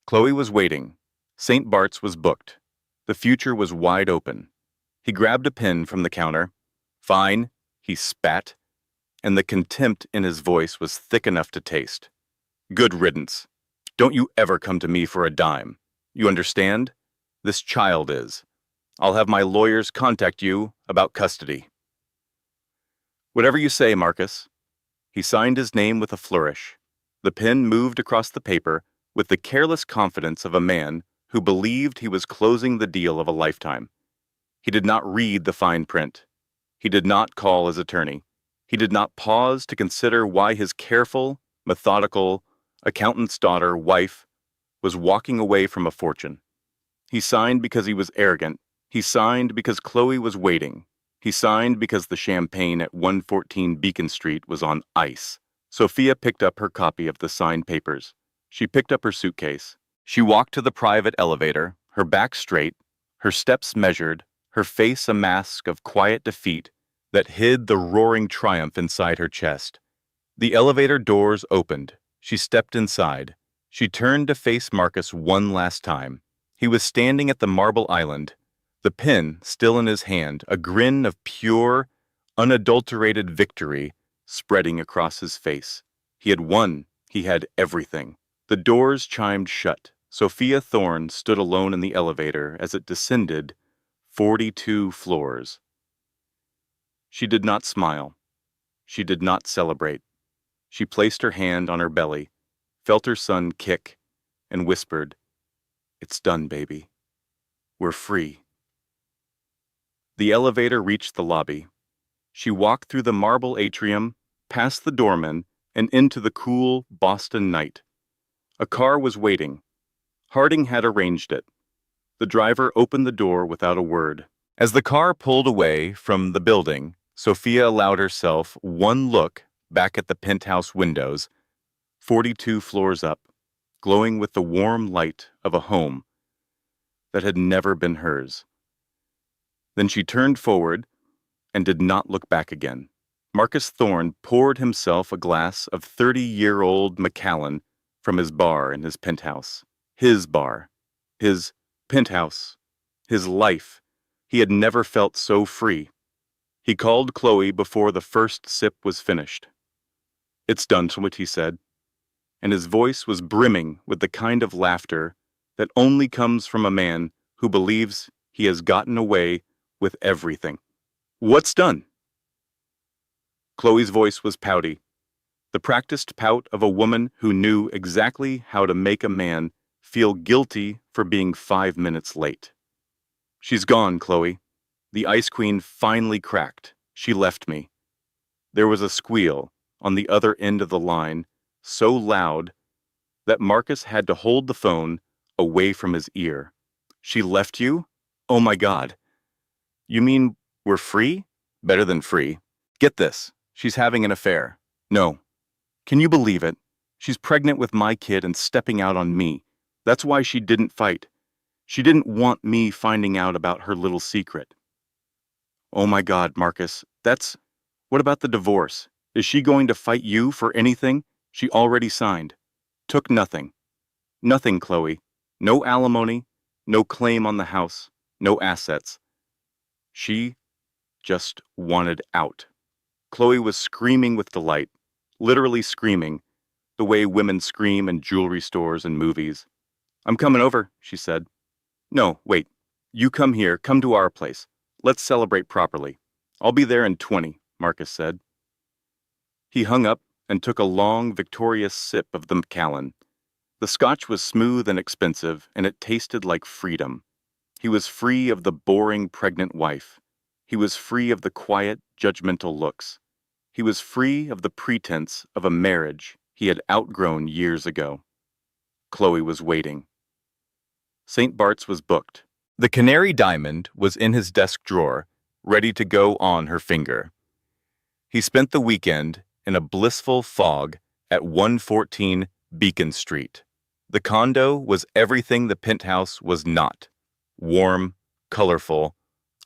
S1: Chloe was waiting. St. Bart's was booked. The future was wide open. He grabbed a pen from the counter. Fine, he spat, and the contempt in his voice was thick enough to taste. Good riddance. Don't you ever come to me for a dime. You understand? This child is. I'll have my lawyers contact you about custody. Whatever you say, Marcus. He signed his name with a flourish. The pen moved across the paper with the careless confidence of a man who believed he was closing the deal of a lifetime. He did not read the fine print. He did not call his attorney. He did not pause to consider why his careful, methodical, accountant's daughter, wife, was walking away from a fortune. He signed because he was arrogant. He signed because Chloe was waiting. He signed because the champagne at 114 Beacon Street was on ice. Sophia picked up her copy of the signed papers. She picked up her suitcase. She walked to the private elevator, her back straight, her steps measured, her face a mask of quiet defeat that hid the roaring triumph inside her chest. The elevator doors opened. She stepped inside. She turned to face Marcus one last time. He was standing at the marble island, the pen still in his hand, a grin of pure, unadulterated victory spreading across his face. He had won. He had everything. The doors chimed shut. Sophia Thorne stood alone in the elevator as it descended 42 floors. She did not smile. She did not celebrate. She placed her hand on her belly, felt her son kick, and whispered, "It's done, baby. We're free." The elevator reached the lobby. She walked through the marble atrium, past the doorman, and into the cool Boston night. A car was waiting. Harding had arranged it. The driver opened the door without a word. As the car pulled away from the building, Sophia allowed herself one look back at the penthouse windows, 42 floors up, glowing with the warm light of a home that had never been hers. Then she turned forward and did not look back again. Marcus Thorne poured himself a glass of 30-year-old Macallan from his bar in his penthouse. His bar. His penthouse. His life. He had never felt so free. He called Chloe before the first sip was finished. "It's done," he said, and his voice was brimming with the kind of laughter that only comes from a man who believes he has gotten away with everything. "What's done?" Chloe's voice was pouty, the practiced pout of a woman who knew exactly how to make a man feel guilty for being 5 minutes late. "She's gone, Chloe. The Ice Queen finally cracked. She left me." There was a squeal on the other end of the line, so loud that Marcus had to hold the phone away from his ear. "She left you? Oh my God. You mean we're free?" "Better than free. Get this. She's having an affair." "No. Can you believe it? She's pregnant with my kid and stepping out on me. That's why she didn't fight. She didn't want me finding out about her little secret." "Oh my God, Marcus, what about the divorce? Is she going to fight you for anything she already signed?" "Took nothing. Nothing, Chloe. No alimony, no claim on the house, no assets. She just wanted out." Chloe was screaming with delight, literally screaming, the way women scream in jewelry stores and movies. "I'm coming over," she said. "No, wait. You come here, come to our place. Let's celebrate properly. I'll be there in 20, Marcus said. He hung up and took a long, victorious sip of the Macallan. The scotch was smooth and expensive, and it tasted like freedom. He was free of the boring pregnant wife. He was free of the quiet, judgmental looks. He was free of the pretense of a marriage he had outgrown years ago. Chloe was waiting. St. Bart's was booked. The Canary diamond was in his desk drawer, ready to go on her finger. He spent the weekend in a blissful fog at 114 Beacon Street. The condo was everything the penthouse was not. Warm, colorful,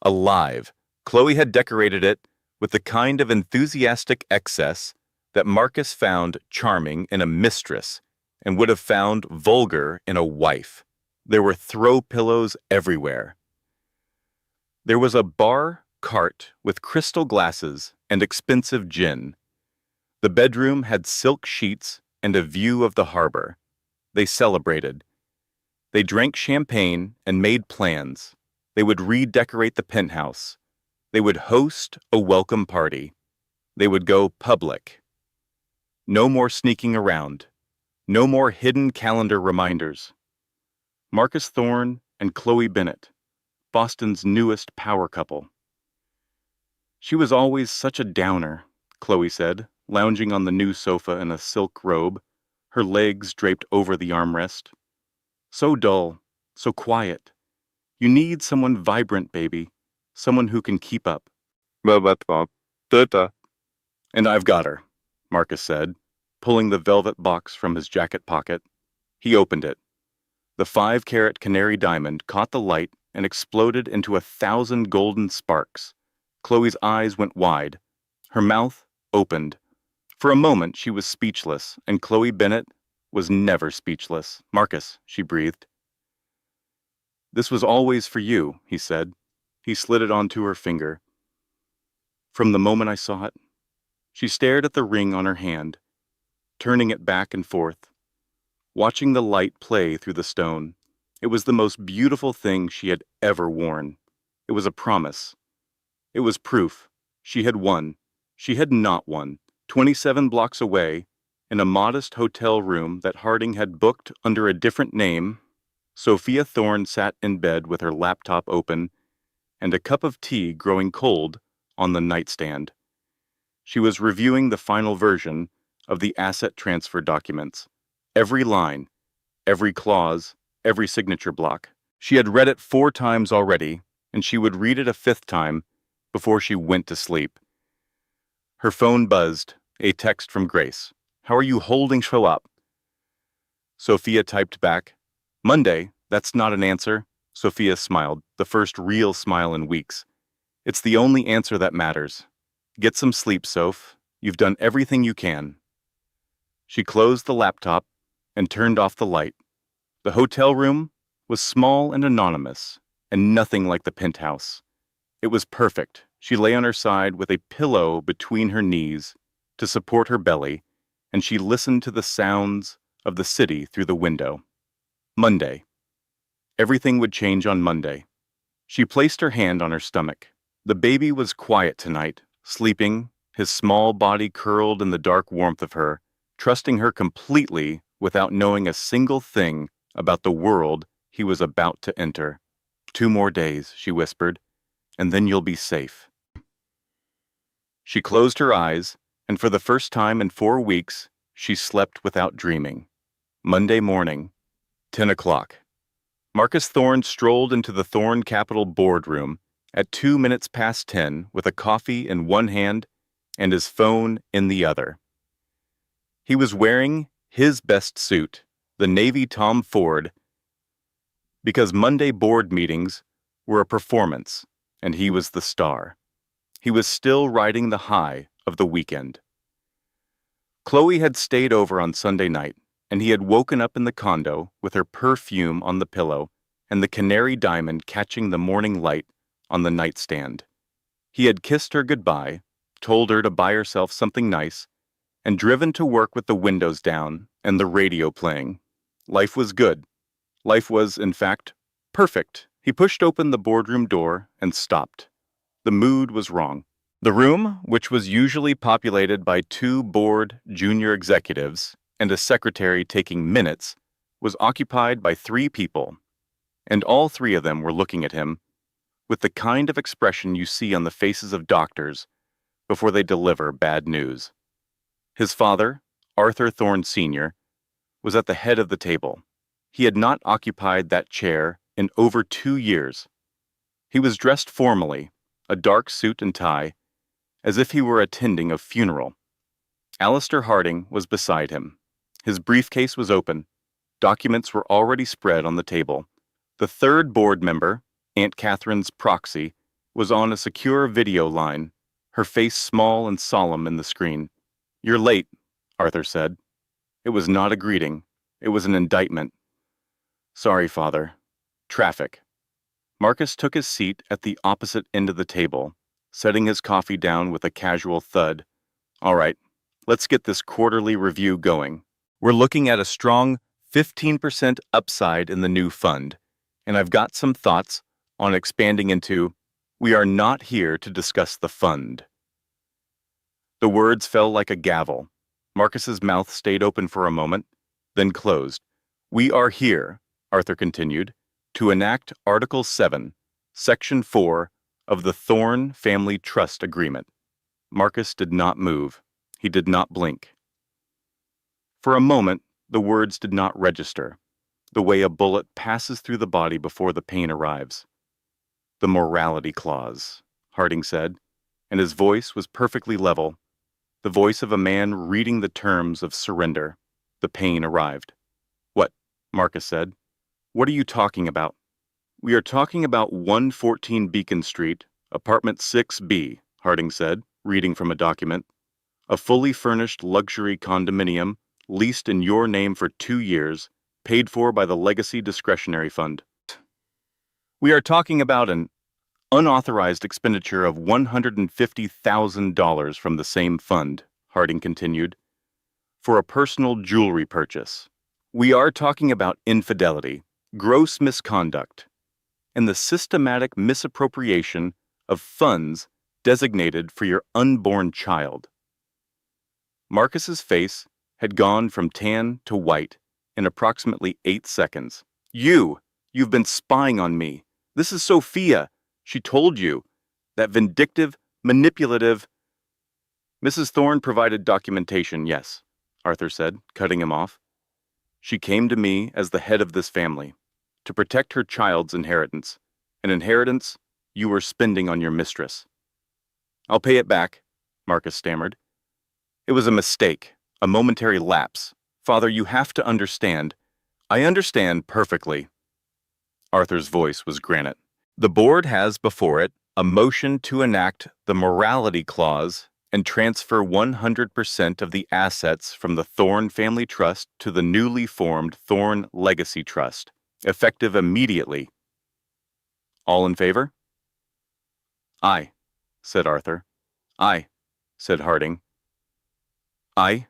S1: alive. Chloe had decorated it with the kind of enthusiastic excess that Marcus found charming in a mistress and would have found vulgar in a wife. There were throw pillows everywhere. There was a bar cart with crystal glasses and expensive gin. The bedroom had silk sheets and a view of the harbor. They celebrated. They drank champagne and made plans. They would redecorate the penthouse. They would host a welcome party. They would go public. No more sneaking around. No more hidden calendar reminders. Marcus Thorne and Chloe Bennett, Boston's newest power couple. She was always such a downer, Chloe said, lounging on the new sofa in a silk robe, her legs draped over the armrest. So dull, so quiet. You need someone vibrant, baby, someone who can keep up. And I've got her, Marcus said, pulling the velvet box from his jacket pocket. He opened it. The 5-carat canary diamond caught the light and exploded into 1,000 golden sparks. Chloe's eyes went wide. Her mouth opened. For a moment, she was speechless, and Chloe Bennett was never speechless. "Marcus," she breathed. "This was always for you," he said. He slid it onto her finger. "From the moment I saw it." She stared at the ring on her hand, turning it back and forth, watching the light play through the stone. It was the most beautiful thing she had ever worn. It was a promise. It was proof. She had won. She had not won. 27 blocks away, in a modest hotel room that Harding had booked under a different name, Sophia Thorne sat in bed with her laptop open and a cup of tea growing cold on the nightstand. She was reviewing the final version of the asset transfer documents. Every line, every clause, every signature block. She had read it 4 times already, and she would read it a 5th time before she went to sleep. Her phone buzzed, a text from Grace. "How are you holding show up?" Sophia typed back, "Monday, that's not an answer." Sophia smiled, the first real smile in weeks. "It's the only answer that matters. Get some sleep, Soph. You've done everything you can." She closed the laptop and turned off the light. The hotel room was small and anonymous. and nothing like the penthouse. It was perfect. She lay on her side with a pillow between her knees to support her belly, and she listened to the sounds of the city through the window. Monday. Everything would change on Monday. She placed her hand on her stomach. The baby was quiet tonight, sleeping, his small body curled in the dark warmth of her, trusting her completely without knowing a single thing about the world he was about to enter. 2 more days, she whispered, and then you'll be safe. She closed her eyes, and for the first time in 4 weeks, she slept without dreaming. Monday morning, 10 o'clock. Marcus Thorne strolled into the Thorne Capital boardroom at 2 minutes past 10 with a coffee in one hand and his phone in the other. He was wearing his best suit, the Navy Tom Ford, because Monday board meetings were a performance, and he was the star. He was still riding the high of the weekend. Chloe had stayed over on Sunday night, and he had woken up in the condo with her perfume on the pillow and the canary diamond catching the morning light on the nightstand. He had kissed her goodbye, told her to buy herself something nice, and driven to work with the windows down and the radio playing. Life was good. Life was, in fact, perfect. He pushed open the boardroom door and stopped. The mood was wrong. The room, which was usually populated by 2 bored junior executives and a secretary taking minutes, was occupied by 3 people, and all 3 of them were looking at him with the kind of expression you see on the faces of doctors before they deliver bad news. His father, Arthur Thorne Sr., was at the head of the table. He had not occupied that chair in over 2 years. He was dressed formally, a dark suit and tie, as if he were attending a funeral. Alistair Harding was beside him. His briefcase was open. Documents were already spread on the table. The 3rd board member, Aunt Catherine's proxy, was on a secure video line, her face small and solemn in the screen. "You're late," Arthur said. It was not a greeting. It was an indictment. "Sorry, Father. Traffic." Marcus took his seat at the opposite end of the table, setting his coffee down with a casual thud. "All right, let's get this quarterly review going. We're looking at a strong 15% upside in the new fund, and I've got some thoughts on expanding into, we are not here to discuss the fund." The words fell like a gavel. Marcus's mouth stayed open for a moment, then closed. "We are here," Arthur continued, "to enact Article 7, Section 4 of the Thorne Family Trust Agreement." Marcus did not move. He did not blink. For a moment, the words did not register, the way a bullet passes through the body before the pain arrives. "The morality clause," Harding said, and his voice was perfectly level, the voice of a man reading the terms of surrender. The pain arrived. "What?" Marcus said. "What are you talking about?" "We are talking about 114 Beacon Street, apartment 6B, Harding said, reading from a document. "A fully furnished luxury condominium, leased in your name for 2 years, paid for by the Legacy Discretionary Fund." "We are talking about an unauthorized expenditure of $150,000 from the same fund," Harding continued, "for a personal jewelry purchase. We are talking about infidelity, gross misconduct, and the systematic misappropriation of funds designated for your unborn child." Marcus's face had gone from tan to white in approximately 8 seconds. You've been spying on me. This is Sophia. She told you. That vindictive, manipulative—" "Mrs. Thorne provided documentation, yes," Arthur said, cutting him off. "She came to me as the head of this family, to protect her child's inheritance, an inheritance you were spending on your mistress." "I'll pay it back," Marcus stammered. "It was a mistake, a momentary lapse. Father, you have to understand." "I understand perfectly." Arthur's voice was granite. "The board has before it a motion to enact the morality clause and transfer 100% of the assets from the Thorne Family Trust to the newly formed Thorne Legacy Trust, effective immediately." All in favor? Aye, said Arthur. Aye, said Harding. Aye,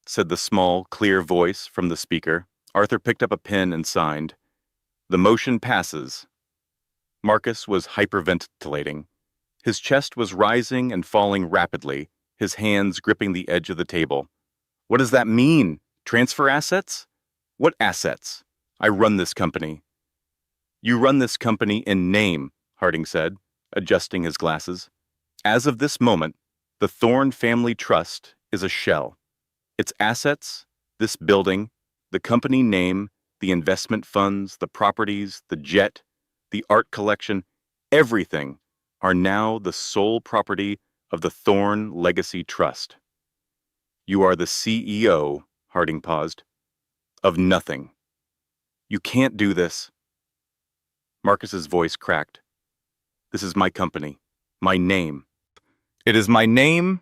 S1: said the small, clear voice from the speaker. Arthur picked up a pen and signed. The motion passes. Marcus was hyperventilating. His chest was rising and falling rapidly, his hands gripping the edge of the table. What does that mean? Transfer assets? What assets? I run this company. You run this company in name, Harding said, adjusting his glasses. As of this moment, the Thorne Family Trust is a shell. Its assets, this building, the company name, the investment funds, the properties, the jet, the art collection, everything are now the sole property of the Thorne Legacy Trust. You are the CEO, Harding paused, of nothing. You can't do this. Marcus's voice cracked. This is my company, my name. It is my name,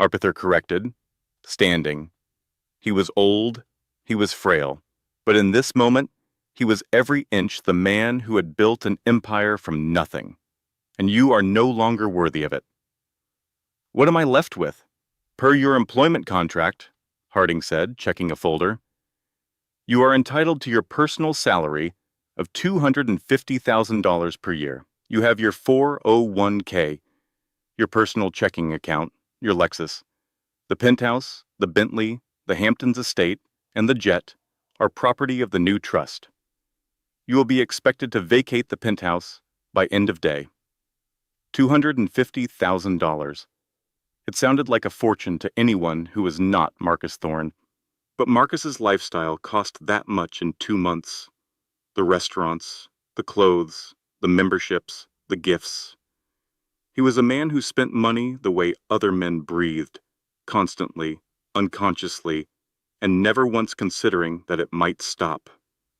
S1: Arthur corrected, standing. He was old, he was frail, but in this moment, he was every inch the man who had built an empire from nothing. And you are no longer worthy of it. What am I left with? Per your employment contract, Harding said, checking a folder, you are entitled to your personal salary of $250,000 per year. You have your 401k, your personal checking account, your Lexus. The penthouse, the Bentley, the Hamptons estate, and the jet are property of the new trust. You will be expected to vacate the penthouse by end of day. $250,000. It sounded like a fortune to anyone who was not Marcus Thorne, but Marcus's lifestyle cost that much in 2 months. The restaurants, the clothes, the memberships, the gifts. He was a man who spent money the way other men breathed, constantly, unconsciously, and never once considering that it might stop.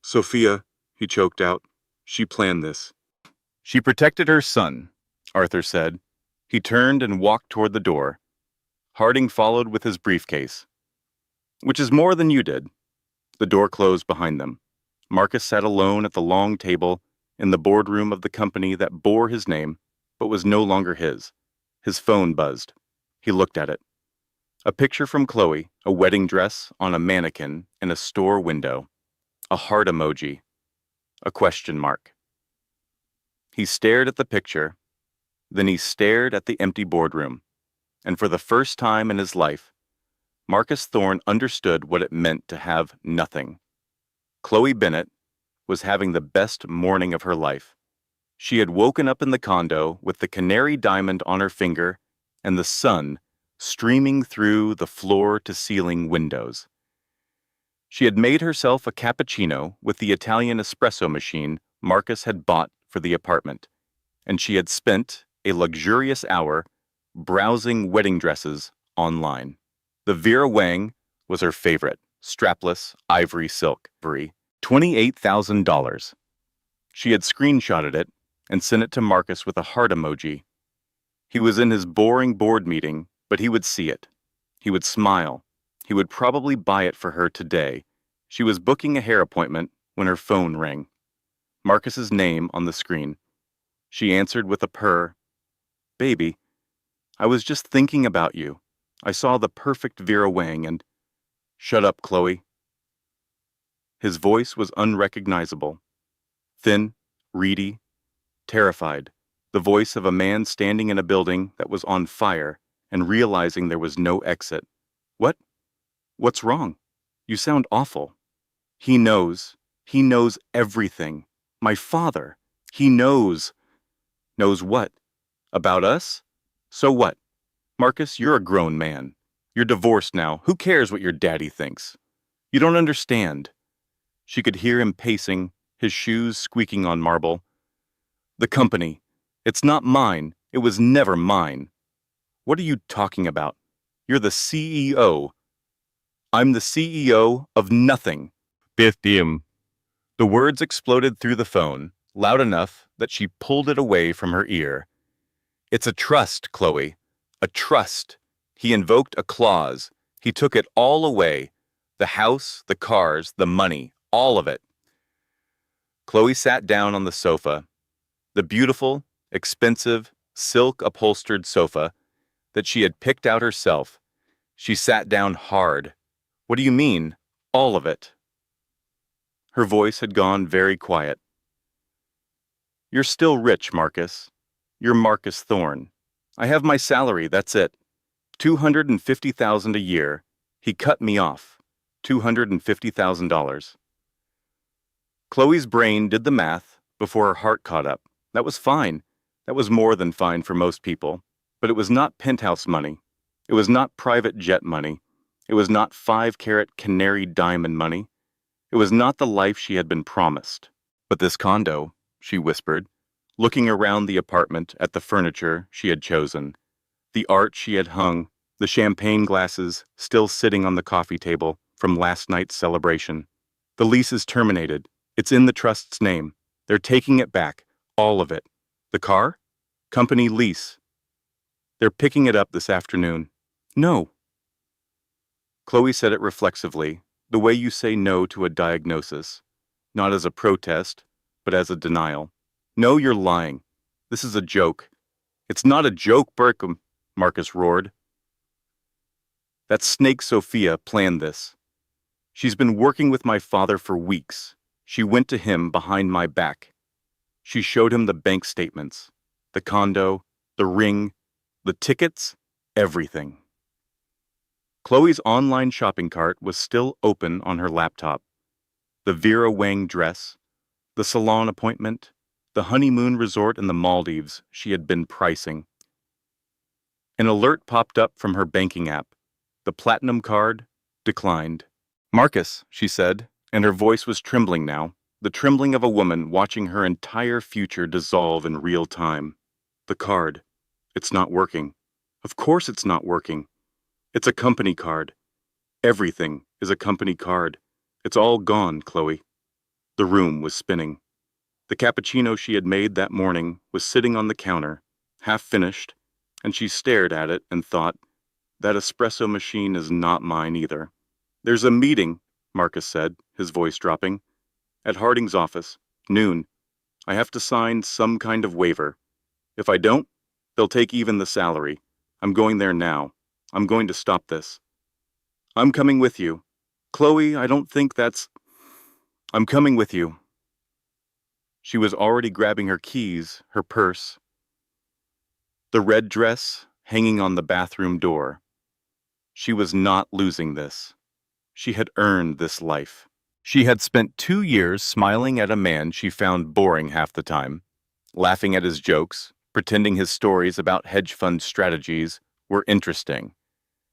S1: Sophia, he choked out, she planned this. She protected her son, Arthur said. He turned and walked toward the door. Harding followed with his briefcase. Which is more than you did. The door closed behind them. Marcus sat alone at the long table in the boardroom of the company that bore his name, but was no longer his. His phone buzzed. He looked at it. A picture from Chloe, a wedding dress on a mannequin in a store window. A heart emoji. A question mark. He stared at the picture, then he stared at the empty boardroom, and for the first time in his life, Marcus Thorne understood what it meant to have nothing. Chloe Bennett was having the best morning of her life. She had woken up in the condo with the canary diamond on her finger and the sun streaming through the floor-to-ceiling windows. She had made herself a cappuccino with the Italian espresso machine Marcus had bought for the apartment, and she had spent a luxurious hour browsing wedding dresses online. The Vera Wang was her favorite, strapless, ivory silk, $28,000. She had screenshotted it and sent it to Marcus with a heart emoji. He was in his boring board meeting, but he would see it. He would smile. He would probably buy it for her today. She was booking a hair appointment when her phone rang. Marcus's name on the screen. She answered with a purr. Baby, I was just thinking about you. I saw the perfect Vera Wang and... Shut up, Chloe. His voice was unrecognizable. Thin, reedy, terrified. The voice of a man standing in a building that was on fire and realizing there was no exit. What? What's wrong? You sound awful. He knows. He knows everything. My father. He knows. Knows what? About us? So what? Marcus, you're a grown man. You're divorced now. Who cares what your daddy thinks? You don't understand. She could hear him pacing, his shoes squeaking on marble. The company. It's not mine. It was never mine. What are you talking about? You're the CEO. I'm the CEO of nothing. Bithim. The words exploded through the phone, loud enough that she pulled it away from her ear. It's a trust, Chloe. A trust. He invoked a clause. He took it all away. The house, the cars, the money, all of it. Chloe sat down on the sofa. The beautiful, expensive, silk-upholstered sofa that she had picked out herself. She sat down hard. What do you mean? All of it. Her voice had gone very quiet. You're still rich, Marcus. You're Marcus Thorne. I have my salary, that's it. 250,000 a year. He cut me off. $250,000. Chloe's brain did the math before her heart caught up. That was fine. That was more than fine for most people. But it was not penthouse money. It was not private jet money. It was not 5-carat canary diamond money. It was not the life she had been promised. But this condo, she whispered, looking around the apartment at the furniture she had chosen, the art she had hung, the champagne glasses still sitting on the coffee table from last night's celebration. The lease is terminated. It's in the trust's name. They're taking it back, all of it. The car? Company lease. They're picking it up this afternoon. No. Chloe said it reflexively, the way you say no to a diagnosis, not as a protest, but as a denial. No, you're lying. This is a joke. It's not a joke, Burkham, Marcus roared. That snake Sophia planned this. She's been working with my father for weeks. She went to him behind my back. She showed him the bank statements, the condo, the ring, the tickets, everything. Chloe's online shopping cart was still open on her laptop. The Vera Wang dress, the salon appointment, the honeymoon resort in the Maldives she had been pricing. An alert popped up from her banking app. The platinum card declined. Marcus, she said, and her voice was trembling now, the trembling of a woman watching her entire future dissolve in real time. The card. It's not working. Of course it's not working. It's a company card. Everything is a company card. It's all gone, Chloe. The room was spinning. The cappuccino she had made that morning was sitting on the counter, half finished, and she stared at it and thought, that espresso machine is not mine either. There's a meeting, Marcus said, his voice dropping. At Harding's office, noon. I have to sign some kind of waiver. If I don't, they'll take even the salary. I'm going there now. I'm going to stop this. I'm coming with you. Chloe, I don't think that's... I'm coming with you. She was already grabbing her keys, her purse. The red dress hanging on the bathroom door. She was not losing this. She had earned this life. She had spent 2 years smiling at a man she found boring half the time, laughing at his jokes, pretending his stories about hedge fund strategies were interesting.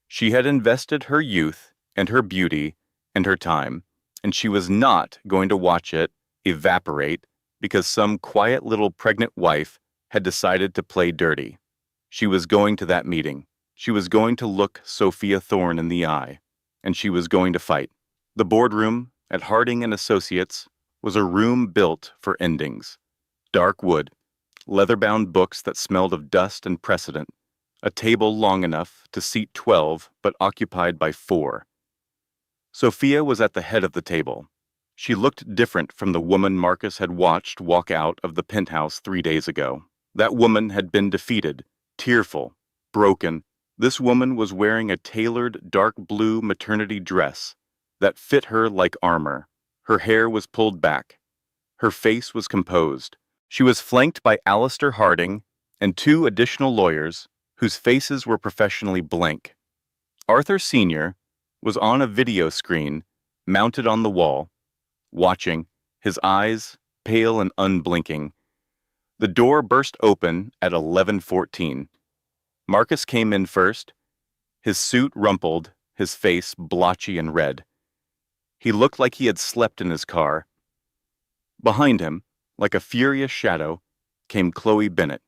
S1: She had invested her youth and her beauty and her time, and she was not going to watch it evaporate because some quiet little pregnant wife had decided to play dirty. She was going to that meeting. She was going to look Sophia Thorne in the eye, and she was going to fight. The boardroom at Harding and Associates was a room built for endings. Dark wood, leather-bound books that smelled of dust and precedent, a table long enough to seat 12 but occupied by 4. Sophia was at the head of the table. She looked different from the woman Marcus had watched walk out of the penthouse 3 days ago. That woman had been defeated, tearful, broken. This woman was wearing a tailored dark blue maternity dress that fit her like armor. Her hair was pulled back. Her face was composed. She was flanked by Alistair Harding and 2 additional lawyers whose faces were professionally blank. Arthur Sr. was on a video screen mounted on the wall, watching, his eyes pale and unblinking. The door burst open at 11:14. Marcus came in first, his suit rumpled, his face blotchy and red. He looked like he had slept in his car. Behind him, like a furious shadow, came Chloe Bennett.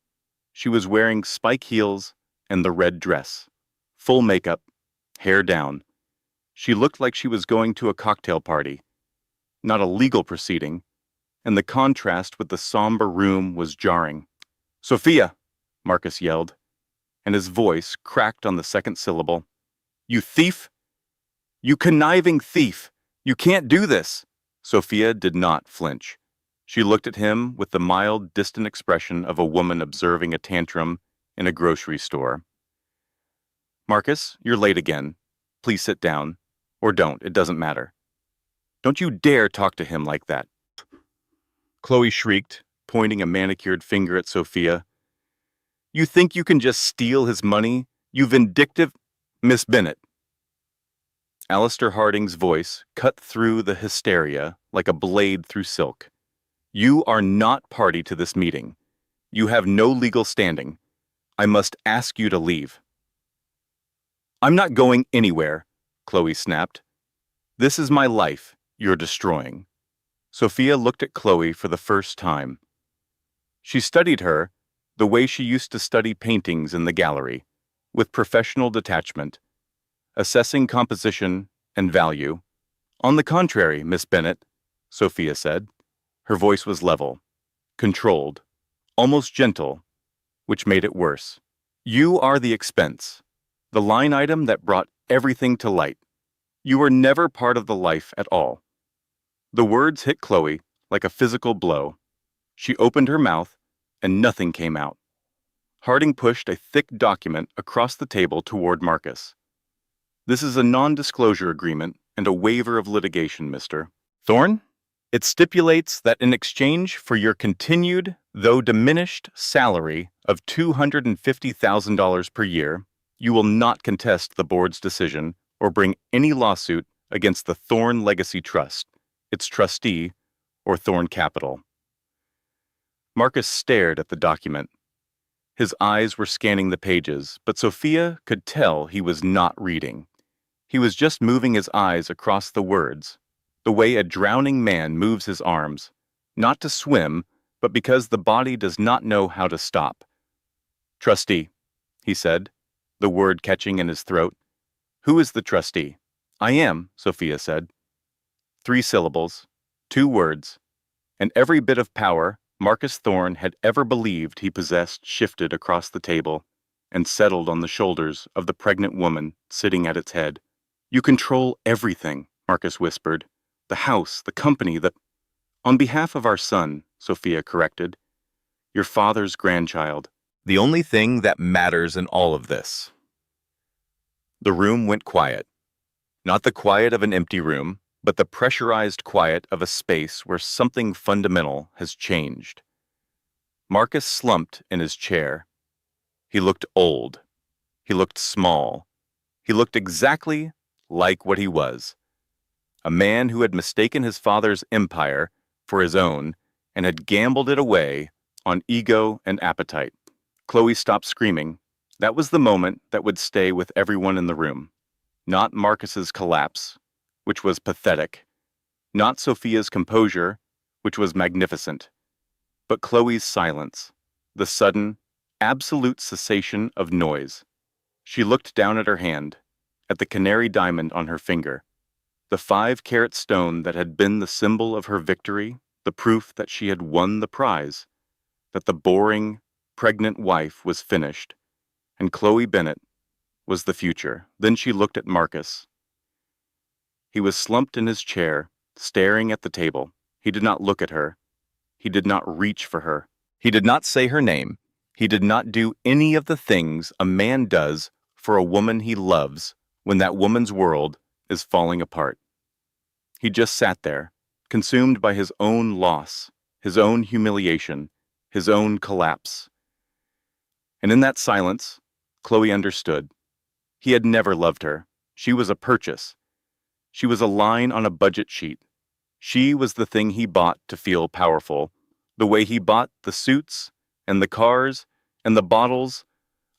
S1: She was wearing spike heels and the red dress, full makeup, hair down. She looked like she was going to a cocktail party, not a legal proceeding, and the contrast with the somber room was jarring. "Sophia!" Marcus yelled, and his voice cracked on the second syllable. "You thief! You conniving thief! You can't do this!" Sophia did not flinch. She looked at him with the mild, distant expression of a woman observing a tantrum in a grocery store. Marcus, you're late again. Please sit down. Or don't, it doesn't matter. Don't you dare talk to him like that. Chloe shrieked, pointing a manicured finger at Sophia. You think you can just steal his money? You vindictive— Miss Bennet. Alistair Harding's voice cut through the hysteria like a blade through silk. You are not party to this meeting. You have no legal standing. I must ask you to leave. I'm not going anywhere, Chloe snapped. This is my life you're destroying. Sophia looked at Chloe for the first time. She studied her the way she used to study paintings in the gallery, with professional detachment, assessing composition and value. On the contrary, Miss Bennet, Sophia said. Her voice was level, controlled, almost gentle, which made it worse. You are the expense, the line item that brought everything to light. You were never part of the life at all. The words hit Chloe like a physical blow. She opened her mouth, and nothing came out. Harding pushed a thick document across the table toward Marcus. This is a non-disclosure agreement and a waiver of litigation, Mr. Thorne. It stipulates that in exchange for your continued, though diminished, salary of $250,000 per year, you will not contest the board's decision or bring any lawsuit against the Thorne Legacy Trust, its trustee, or Thorne Capital. Marcus stared at the document. His eyes were scanning the pages, but Sophia could tell he was not reading. He was just moving his eyes across the words, the way a drowning man moves his arms, not to swim, but because the body does not know how to stop. Trustee, he said, the word catching in his throat. Who is the trustee? I am, Sophia said. 3 syllables, 2 words, and every bit of power Marcus Thorne had ever believed he possessed shifted across the table and settled on the shoulders of the pregnant woman sitting at its head. You control everything, Marcus whispered. The house, the company, On behalf of our son, Sophia corrected. Your father's grandchild. The only thing that matters in all of this. The room went quiet. Not the quiet of an empty room, but the pressurized quiet of a space where something fundamental has changed. Marcus slumped in his chair. He looked old. He looked small. He looked exactly like what he was. A man who had mistaken his father's empire for his own and had gambled it away on ego and appetite. Chloe stopped screaming. That was the moment that would stay with everyone in the room. Not Marcus's collapse, which was pathetic. Not Sophia's composure, which was magnificent. But Chloe's silence, the sudden, absolute cessation of noise. She looked down at her hand, at the canary diamond on her finger. The 5-carat stone that had been the symbol of her victory, the proof that she had won the prize, that the boring, pregnant wife was finished, and Chloe Bennet was the future. Then she looked at Marcus. He was slumped in his chair, staring at the table. He did not look at her. He did not reach for her. He did not say her name. He did not do any of the things a man does for a woman he loves when that woman's world is falling apart. He just sat there, consumed by his own loss, his own humiliation, his own collapse. And in that silence, Chloe understood. He had never loved her. She was a purchase. She was a line on a budget sheet. She was the thing he bought to feel powerful, the way he bought the suits and the cars and the bottles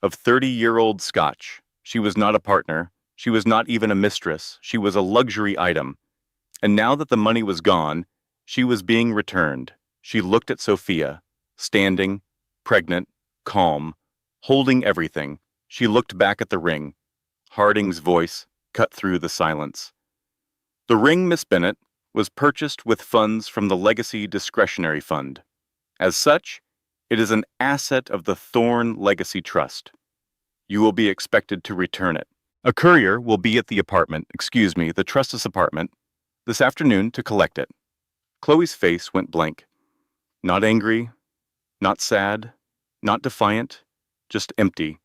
S1: of 30-year-old scotch. She was not a partner. She was not even a mistress. She was a luxury item. And now that the money was gone, she was being returned. She looked at Sophia, standing, pregnant, calm, holding everything. She looked back at the ring. Harding's voice cut through the silence. The ring, Miss Bennet, was purchased with funds from the Legacy Discretionary Fund. As such, it is an asset of the Thorne Legacy Trust. You will be expected to return it. A courier will be at the the trust's apartment, this afternoon to collect it. Chloe's face went blank. Not angry, not sad, not defiant, just empty.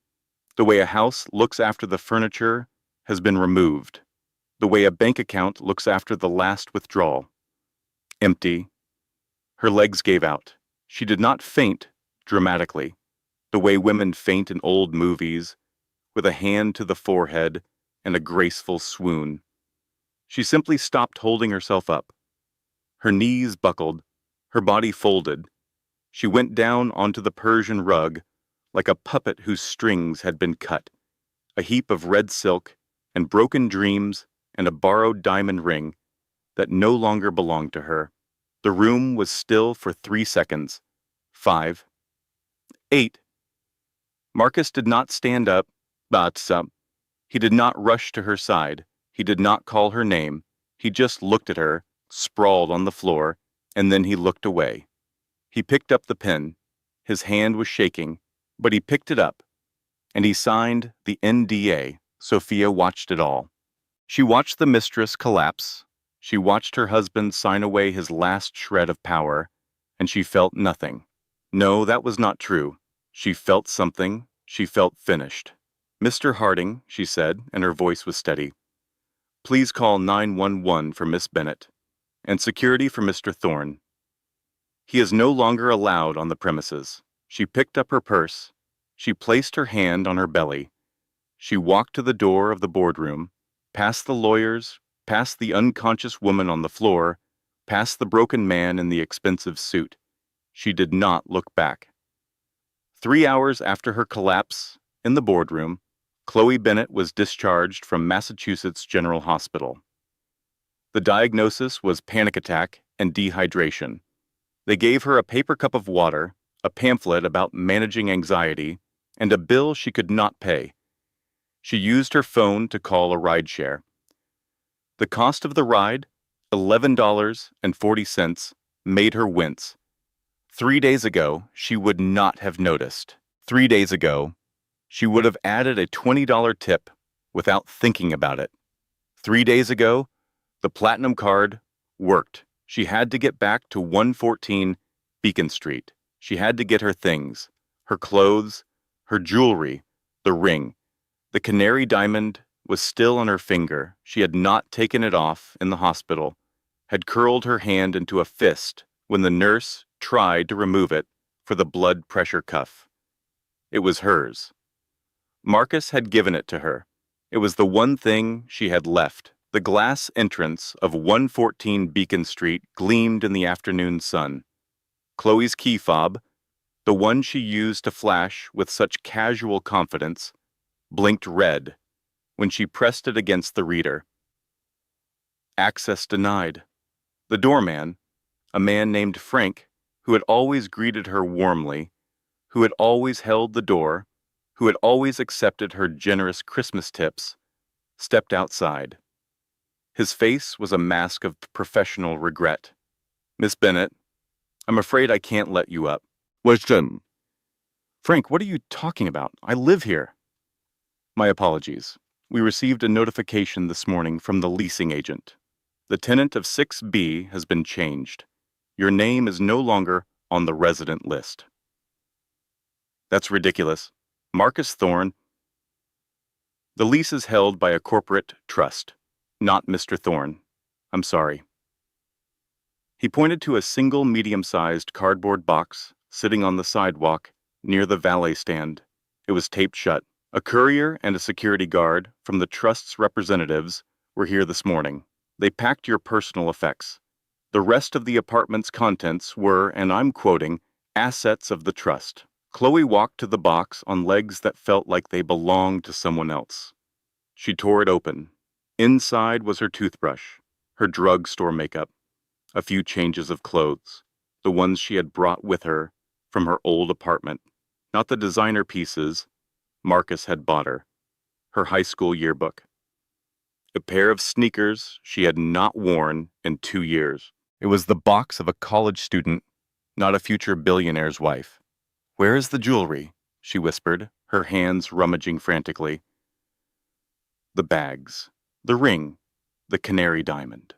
S1: The way a house looks after the furniture has been removed. The way a bank account looks after the last withdrawal. Empty. Her legs gave out. She did not faint dramatically, the way women faint in old movies, with a hand to the forehead and a graceful swoon. She simply stopped holding herself up. Her knees buckled, her body folded. She went down onto the Persian rug like a puppet whose strings had been cut, a heap of red silk and broken dreams and a borrowed diamond ring that no longer belonged to her. The room was still for 3 seconds. 5. 8. Marcus did not stand up, but he did not rush to her side. He did not call her name. He just looked at her, sprawled on the floor, and then he looked away. He picked up the pen. His hand was shaking, but he picked it up, and he signed the NDA. Sophia watched it all. She watched the mistress collapse. She watched her husband sign away his last shred of power, and she felt nothing. No, that was not true. She felt something. She felt finished. "Mr. Harding," she said, and her voice was steady. "Please call 911 for Miss Bennet, and security for Mr. Thorne. He is no longer allowed on the premises." She picked up her purse. She placed her hand on her belly. She walked to the door of the boardroom, past the lawyers, past the unconscious woman on the floor, past the broken man in the expensive suit. She did not look back. 3 hours after her collapse, in the boardroom, Chloe Bennet was discharged from Massachusetts General Hospital. The diagnosis was panic attack and dehydration. They gave her a paper cup of water, a pamphlet about managing anxiety, and a bill she could not pay. She used her phone to call a rideshare. The cost of the ride, $11.40, made her wince. 3 days ago, she would not have noticed. 3 days ago, she would have added a $20 tip without thinking about it. 3 days ago, the Platinum card worked. She had to get back to 114 Beacon Street. She had to get her things, her clothes, her jewelry, the ring. The canary diamond was still on her finger. She had not taken it off in the hospital, had curled her hand into a fist when the nurse tried to remove it for the blood pressure cuff. It was hers. Marcus had given it to her. It was the one thing she had left. The glass entrance of 114 Beacon Street gleamed in the afternoon sun. Chloe's key fob, the one she used to flash with such casual confidence, blinked red when she pressed it against the reader. Access denied. The doorman, a man named Frank, who had always greeted her warmly, who had always held the door, who had always accepted her generous Christmas tips, stepped outside. His face was a mask of professional regret. "Miss Bennet, I'm afraid I can't let you up." "Weston." "Frank, what are you talking about? I live here." "My apologies. We received a notification this morning from the leasing agent. The tenant of 6B has been changed. Your name is no longer on the resident list." "That's ridiculous. Marcus Thorne." "The lease is held by a corporate trust, not Mr. Thorne. I'm sorry." He pointed to a single medium-sized cardboard box sitting on the sidewalk near the valet stand. It was taped shut. "A courier and a security guard from the trust's representatives were here this morning. They packed your personal effects. The rest of the apartment's contents were, and I'm quoting, assets of the trust." Chloe walked to the box on legs that felt like they belonged to someone else. She tore it open. Inside was her toothbrush, her drugstore makeup, a few changes of clothes, the ones she had brought with her from her old apartment, not the designer pieces Marcus had bought her, her high school yearbook. A pair of sneakers she had not worn in 2 years. It was the box of a college student, not a future billionaire's wife. "Where is the jewelry?" she whispered, her hands rummaging frantically. The bags, the ring, the canary diamond.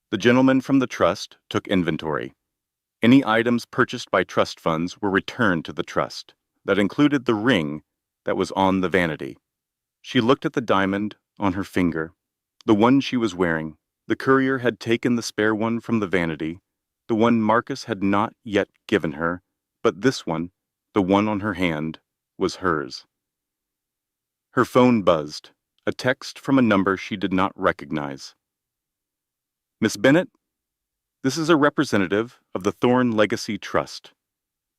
S1: The gentleman from the trust took inventory. Any items purchased by trust funds were returned to the trust. That included the ring that was on the vanity. She looked at the diamond on her finger, the one she was wearing. The courier had taken the spare one from the vanity, the one Marcus had not yet given her, but this one, the one on her hand, was hers. Her phone buzzed, a text from a number she did not recognize. Miss Bennett, this is a representative of the Thorn Legacy Trust.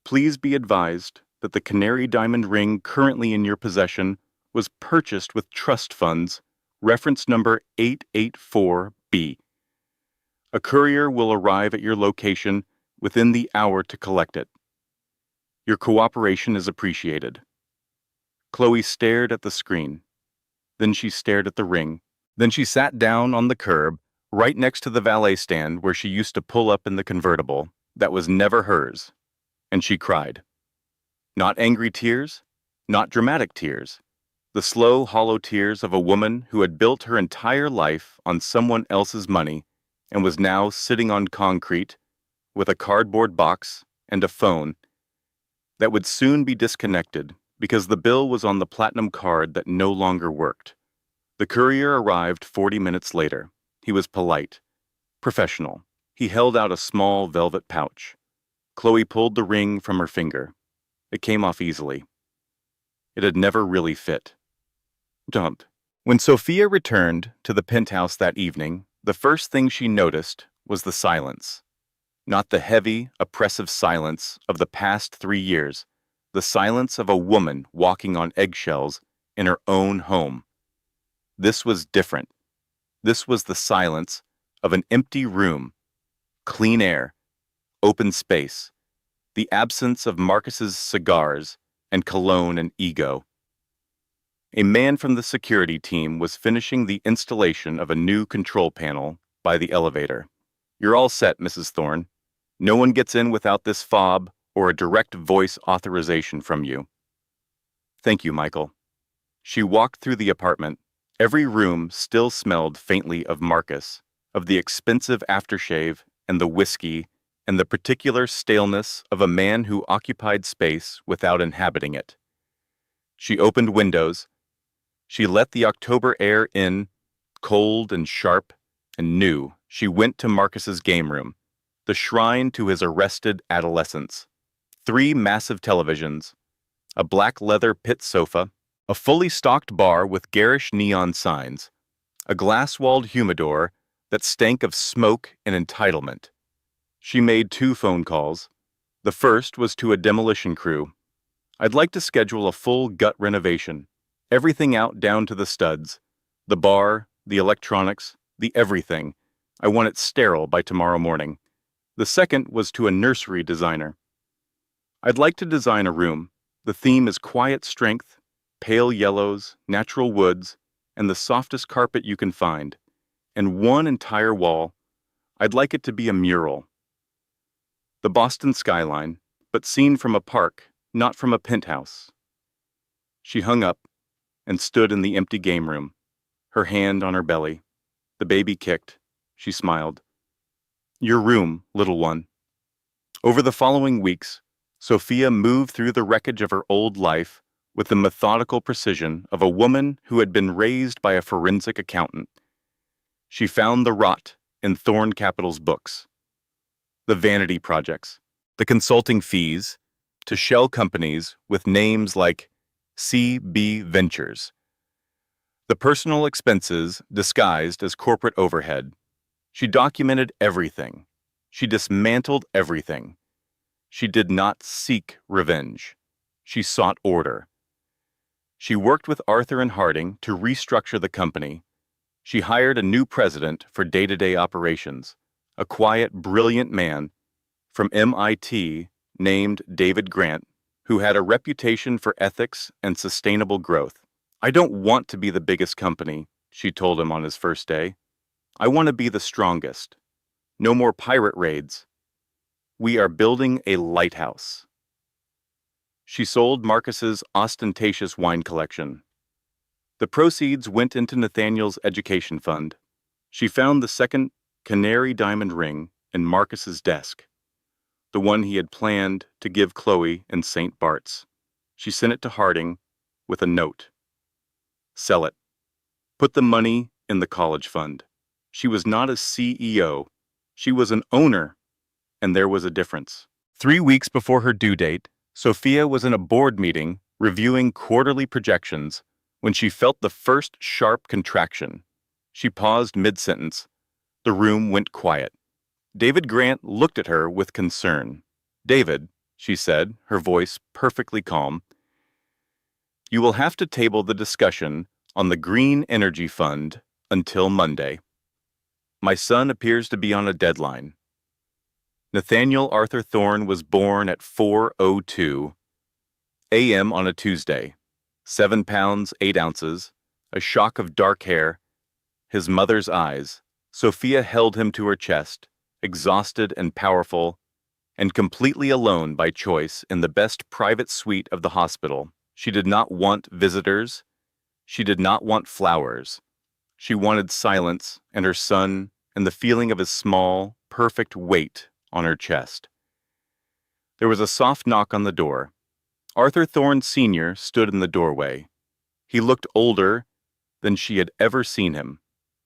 S1: Please be advised that the canary diamond ring currently in your possession was purchased with trust funds, reference number 884B. A courier will arrive at your location within the hour to collect it. Your cooperation is appreciated. Chloe stared at the screen. Then she stared at the ring. Then she sat down on the curb, right next to the valet stand where she used to pull up in the convertible that was never hers, and she cried. Not angry tears, not dramatic tears. The slow, hollow tears of a woman who had built her entire life on someone else's money and was now sitting on concrete with a cardboard box and a phone that would soon be disconnected because the bill was on the platinum card that no longer worked. The courier arrived 40 minutes later. He was polite, professional. He held out a small velvet pouch. Chloe pulled the ring from her finger. It came off easily. It had never really fit. Dump. When Sophia returned to the penthouse that evening, the first thing she noticed was the silence. Not the heavy, oppressive silence of the past 3 years, the silence of a woman walking on eggshells in her own home. This was different. This was the silence of an empty room, clean air, open space, the absence of Marcus's cigars and cologne and ego. A man from the security team was finishing the installation of a new control panel by the elevator. You're all set, Mrs. Thorne. No one gets in without this fob or a direct voice authorization from you. Thank you, Michael. She walked through the apartment. Every room still smelled faintly of Marcus, of the expensive aftershave and the whiskey and the particular staleness of a man who occupied space without inhabiting it. She opened windows. She let the October air in, cold and sharp and new. She went to Marcus's game room, the shrine to his arrested adolescence. 3 massive televisions, a black leather pit sofa, a fully stocked bar with garish neon signs, a glass-walled humidor that stank of smoke and entitlement. She made 2 phone calls. The first was to a demolition crew. I'd like to schedule a full gut renovation. Everything out down to the studs. The bar, the electronics, the everything. I want it sterile by tomorrow morning. The second was to a nursery designer. I'd like to design a room. The theme is quiet strength, pale yellows, natural woods, and the softest carpet you can find. And one entire wall. I'd like it to be a mural. The Boston skyline, but seen from a park, not from a penthouse. She hung up and stood in the empty game room, her hand on her belly. The baby kicked. She smiled. Your room, little one. Over the following weeks, Sophia moved through the wreckage of her old life with the methodical precision of a woman who had been raised by a forensic accountant. She found the rot in Thorn Capital's books, the vanity projects, the consulting fees to shell companies with names like CB Ventures, the personal expenses disguised as corporate overhead. She documented everything. She dismantled everything. She did not seek revenge. She sought order. She worked with Arthur and Harding to restructure the company. She hired a new president for day-to-day operations, a quiet, brilliant man from MIT named David Grant, who had a reputation for ethics and sustainable growth. I don't want to be the biggest company, she told him on his first day. I want to be the strongest. No more pirate raids. We are building a lighthouse. She sold Marcus's ostentatious wine collection. The proceeds went into Nathaniel's education fund. She found the second canary diamond ring in Marcus's desk. the one he had planned to give Chloe in St. Bart's. She sent it to Harding with a note. Sell it. Put the money in the college fund. She was not a CEO. She was an owner, and there was a difference. 3 weeks before her due date, Sophia was in a board meeting reviewing quarterly projections when she felt the first sharp contraction. She paused mid-sentence. The room went quiet. David Grant looked at her with concern. David, she said, her voice perfectly calm, you will have to table the discussion on the Green Energy Fund until Monday. My son appears to be on a deadline. Nathaniel Arthur Thorne was born at 4:02 a.m. on a Tuesday. 7 pounds, 8 ounces, a shock of dark hair, his mother's eyes. Sophia held him to her chest, exhausted and powerful, and completely alone by choice in the best private suite of the hospital. She did not want visitors. She did not want flowers. She wanted silence and her son and the feeling of his small, perfect weight on her chest. There was a soft knock on the door. Arthur Thorne Sr. stood in the doorway. He looked older than she had ever seen him,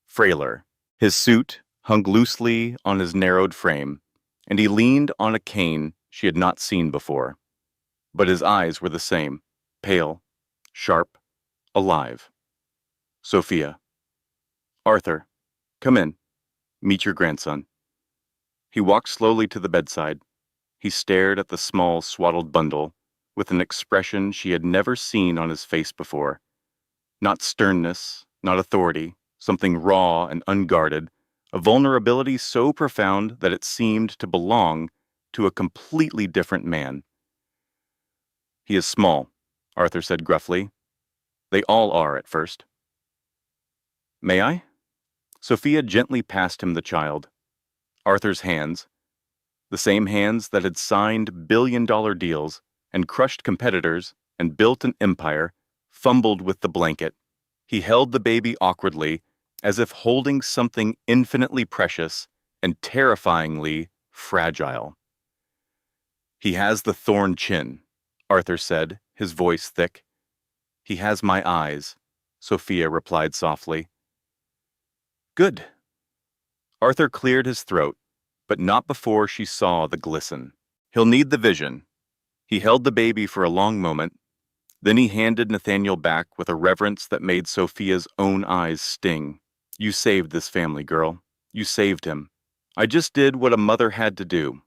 S1: frailer. His suit hung loosely on his narrowed frame, and he leaned on a cane she had not seen before. But his eyes were the same, pale, sharp, alive. Sophia. Arthur, come in. Meet your grandson. He walked slowly to the bedside. He stared at the small, swaddled bundle with an expression she had never seen on his face before. Not sternness, not authority, something raw and unguarded, a vulnerability so profound that it seemed to belong to a completely different man. He is small, Arthur said gruffly. They all are at first. May I? Sophia gently passed him the child. Arthur's hands, the same hands that had signed billion-dollar deals and crushed competitors and built an empire, fumbled with the blanket. He held the baby awkwardly, as if holding something infinitely precious and terrifyingly fragile. He has the thorn chin, Arthur said, his voice thick. He has my eyes, Sophia replied softly. Good. Arthur cleared his throat, but not before she saw the glisten. He'll need the vision. He held the baby for a long moment. Then he handed Nathaniel back with a reverence that made Sophia's own eyes sting. You saved this family, girl. You saved him. I just did what a mother had to do.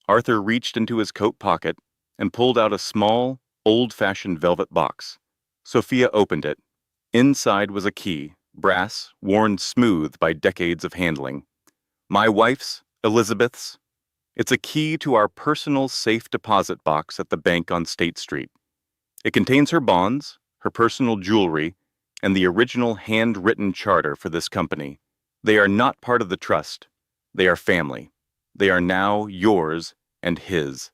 S1: Arthur reached into his coat pocket and pulled out a small, old-fashioned velvet box. Sophia opened it. Inside was a key, brass, worn smooth by decades of handling. My wife's, Elizabeth's. It's a key to our personal safe deposit box at the bank on State Street. It contains her bonds, her personal jewelry, and the original handwritten charter for this company. They are not part of the trust. They are family. They are now yours and his.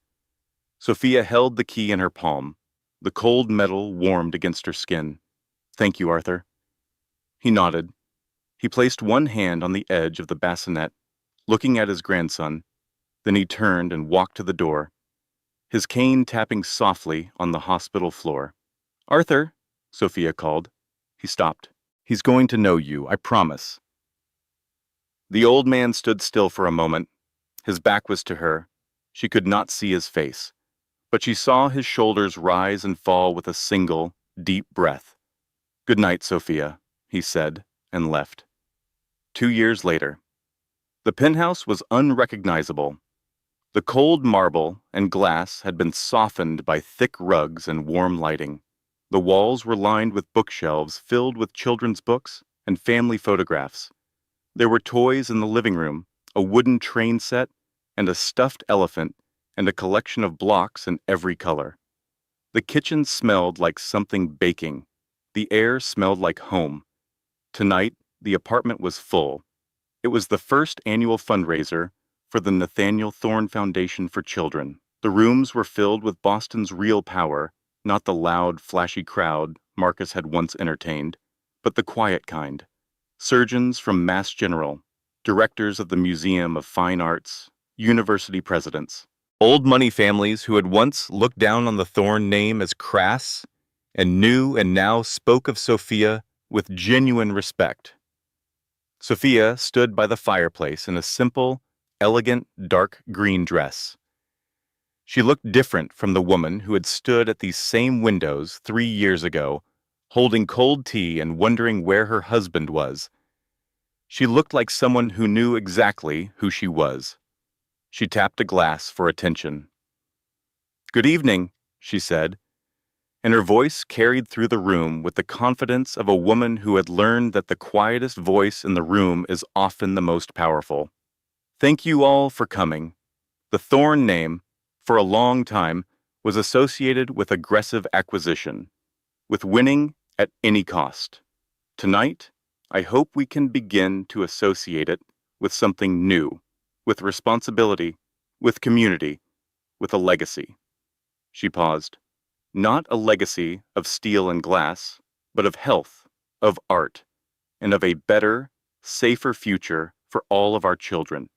S1: Sophia held the key in her palm. The cold metal warmed against her skin. Thank you, Arthur. He nodded. He placed one hand on the edge of the bassinet, looking at his grandson. Then he turned and walked to the door, his cane tapping softly on the hospital floor. Arthur, Sophia called. He stopped. He's going to know you, I promise. The old man stood still for a moment. His back was to her. She could not see his face, but she saw his shoulders rise and fall with a single, deep breath. Good night, Sophia, he said, and left. 2 years later. The penthouse was unrecognizable. The cold marble and glass had been softened by thick rugs and warm lighting. The walls were lined with bookshelves filled with children's books and family photographs. There were toys in the living room, a wooden train set, and a stuffed elephant, and a collection of blocks in every color. The kitchen smelled like something baking. The air smelled like home. Tonight, the apartment was full. It was the first annual fundraiser for the Nathaniel Thorne Foundation for Children. The rooms were filled with Boston's real power, not the loud, flashy crowd Marcus had once entertained, but the quiet kind. Surgeons from Mass General, directors of the Museum of Fine Arts, university presidents. Old money families who had once looked down on the Thorne name as crass and knew and now spoke of Sophia with genuine respect. Sophia stood by the fireplace in a simple, elegant dark green dress. She looked different from the woman who had stood at these same windows 3 years ago, holding cold tea and wondering where her husband was. She looked like someone who knew exactly who she was. She tapped a glass for attention. "Good evening," she said, and her voice carried through the room with the confidence of a woman who had learned that the quietest voice in the room is often the most powerful. "Thank you all for coming. The Thorne name, for a long time, was associated with aggressive acquisition, with winning at any cost. Tonight, I hope we can begin to associate it with something new, with responsibility, with community, with a legacy." She paused. "Not a legacy of steel and glass, but of health, of art, and of a better, safer future for all of our children."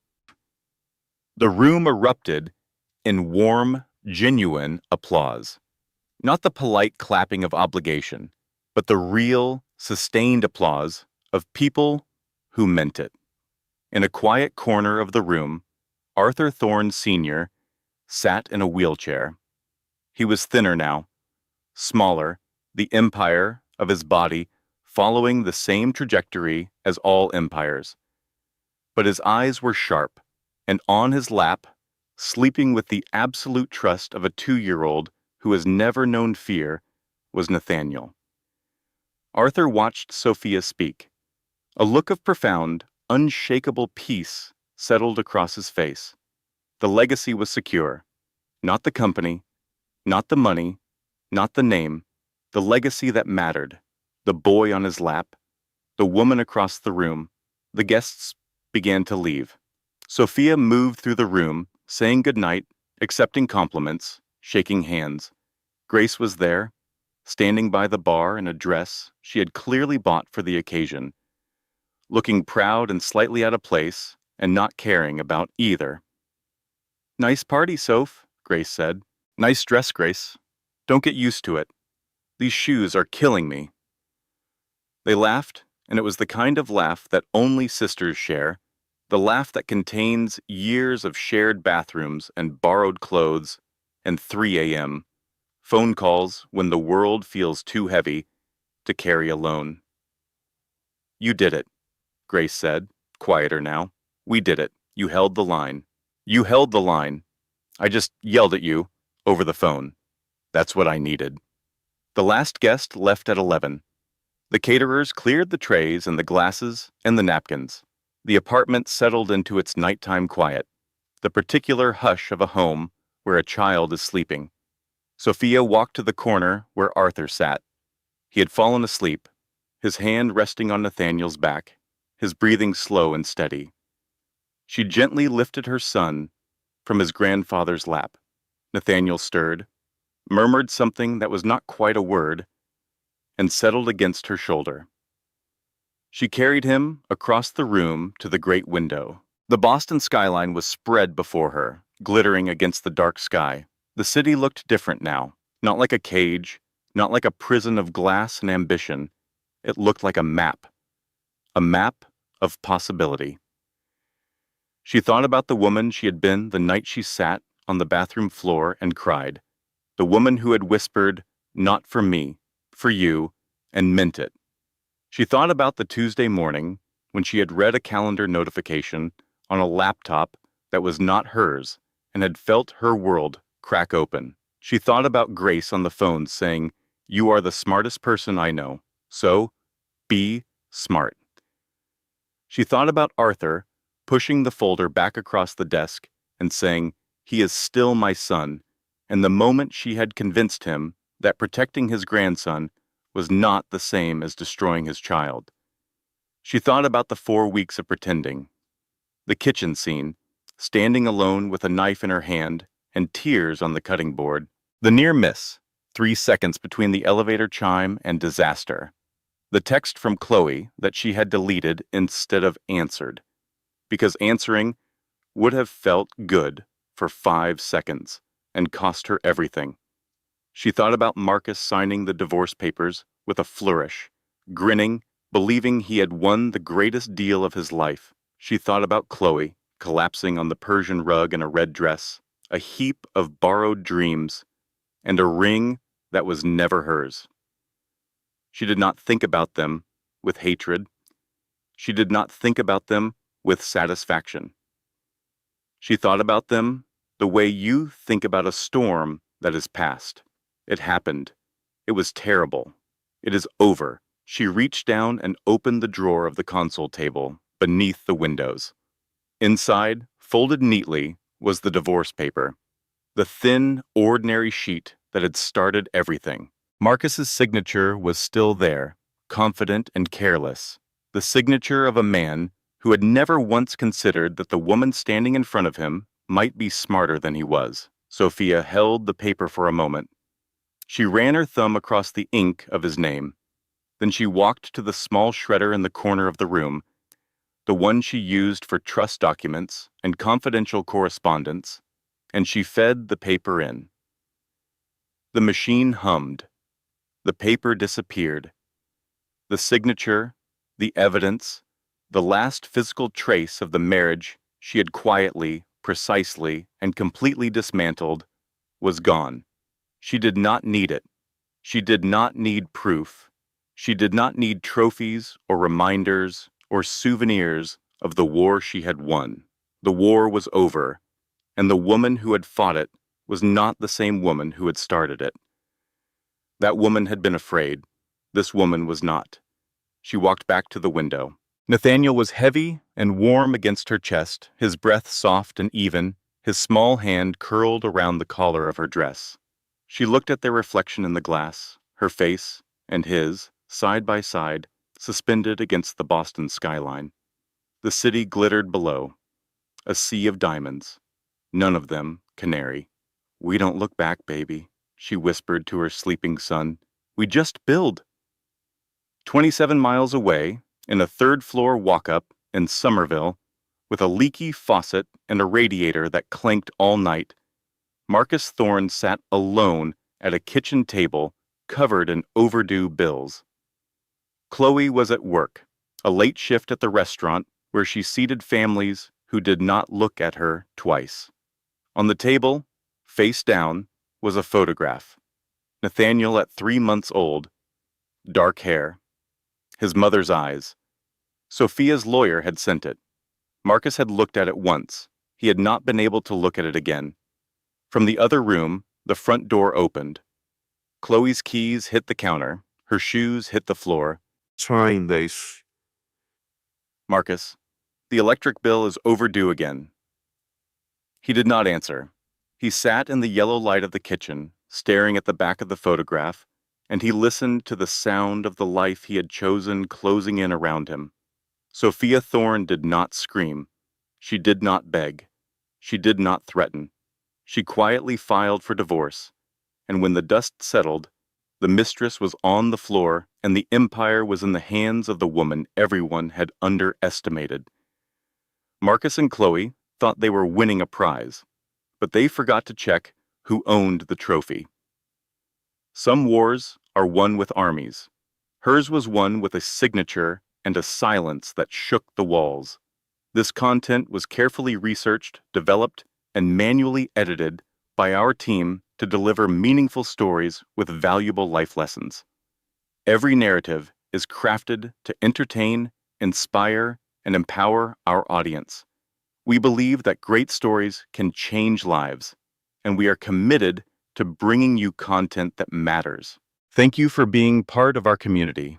S1: The room erupted in warm, genuine applause. Not the polite clapping of obligation, but the real, sustained applause of people who meant it. In a quiet corner of the room, Arthur Thorne Sr. sat in a wheelchair. He was thinner now, smaller, the empire of his body following the same trajectory as all empires. But his eyes were sharp, and on his lap, sleeping with the absolute trust of a 2-year-old who has never known fear, was Nathaniel. Arthur watched Sophia speak. A look of profound, unshakable peace settled across his face. The legacy was secure. Not the company, not the money, not the name, the legacy that mattered. The boy on his lap, the woman across the room. The guests began to leave. Sophia moved through the room, saying goodnight, accepting compliments, shaking hands. Grace was there, standing by the bar in a dress she had clearly bought for the occasion, looking proud and slightly out of place, and not caring about either. "Nice party, Soph," Grace said. "Nice dress, Grace. Don't get used to it. These shoes are killing me." They laughed, and it was the kind of laugh that only sisters share, the laugh that contains years of shared bathrooms and borrowed clothes and 3 a.m. phone calls when the world feels too heavy to carry alone. "You did it," Grace said, quieter now. "We did it. You held the line. You held the line. I just yelled at you over the phone. That's what I needed." The last guest left at 11. The caterers cleared the trays and the glasses and the napkins. The apartment settled into its nighttime quiet, the particular hush of a home where a child is sleeping. Sophia walked to the corner where Arthur sat. He had fallen asleep, his hand resting on Nathaniel's back, his breathing slow and steady. She gently lifted her son from his grandfather's lap. Nathaniel stirred, murmured something that was not quite a word, and settled against her shoulder. She carried him across the room to the great window. The Boston skyline was spread before her, glittering against the dark sky. The city looked different now, not like a cage, not like a prison of glass and ambition. It looked like a map of possibility. She thought about the woman she had been the night she sat on the bathroom floor and cried, the woman who had whispered, "Not for me, for you," and meant it. She thought about the Tuesday morning when she had read a calendar notification on a laptop that was not hers and had felt her world crack open. She thought about Grace on the phone saying, "You are the smartest person I know, so be smart." She thought about Arthur pushing the folder back across the desk and saying, "He is still my son," and the moment she had convinced him that protecting his grandson was not the same as destroying his child. She thought about the 4 weeks of pretending, the kitchen scene, standing alone with a knife in her hand and tears on the cutting board, the near miss, 3 seconds between the elevator chime and disaster, the text from Chloe that she had deleted instead of answered, because answering would have felt good for 5 seconds and cost her everything. She thought about Marcus signing the divorce papers with a flourish, grinning, believing he had won the greatest deal of his life. She thought about Chloe, collapsing on the Persian rug in a red dress, a heap of borrowed dreams, and a ring that was never hers. She did not think about them with hatred. She did not think about them with satisfaction. She thought about them the way you think about a storm that is past. It happened. It was terrible. It is over. She reached down and opened the drawer of the console table beneath the windows. Inside, folded neatly, was the divorce paper, the thin, ordinary sheet that had started everything. Marcus's signature was still there, confident and careless, the signature of a man who had never once considered that the woman standing in front of him might be smarter than he was. Sophia held the paper for a moment. She ran her thumb across the ink of his name. Then she walked to the small shredder in the corner of the room, the one she used for trust documents and confidential correspondence, and she fed the paper in. The machine hummed. The paper disappeared. The signature, the evidence, the last physical trace of the marriage she had quietly, precisely, and completely dismantled, was gone. She did not need it. She did not need proof. She did not need trophies or reminders or souvenirs of the war she had won. The war was over, and the woman who had fought it was not the same woman who had started it. That woman had been afraid. This woman was not. She walked back to the window. Nathaniel was heavy and warm against her chest, his breath soft and even, his small hand curled around the collar of her dress. She looked at their reflection in the glass, her face and his, side by side, suspended against the Boston skyline. The city glittered below, a sea of diamonds, none of them canary. "We don't look back, baby," she whispered to her sleeping son. "We just build." 27 miles away, in a third-floor walk-up in Somerville, with a leaky faucet and a radiator that clanked all night, Marcus Thorne sat alone at a kitchen table covered in overdue bills. Chloe was at work, a late shift at the restaurant where she seated families who did not look at her twice. On the table, face down, was a photograph. Nathaniel at 3 months old, dark hair, his mother's eyes. Sophia's lawyer had sent it. Marcus had looked at it once. He had not been able to look at it again. From the other room, the front door opened. Chloe's keys hit the counter. Her shoes hit the floor.
S2: Trying this.
S1: "Marcus, the electric bill is overdue again." He did not answer. He sat in the yellow light of the kitchen, staring at the back of the photograph, and he listened to the sound of the life he had chosen closing in around him. Sophia Thorne did not scream. She did not beg. She did not threaten. She quietly filed for divorce, and when the dust settled, the mistress was on the floor and the empire was in the hands of the woman everyone had underestimated. Marcus and Chloe thought they were winning a prize, but they forgot to check who owned the trophy. Some wars are won with armies. Hers was won with a signature and a silence that shook the walls. This content was carefully researched, developed, and manually edited by our team to deliver meaningful stories with valuable life lessons. Every narrative is crafted to entertain, inspire, and empower our audience. We believe that great stories can change lives, and we are committed to bringing you content that matters. Thank you for being part of our community.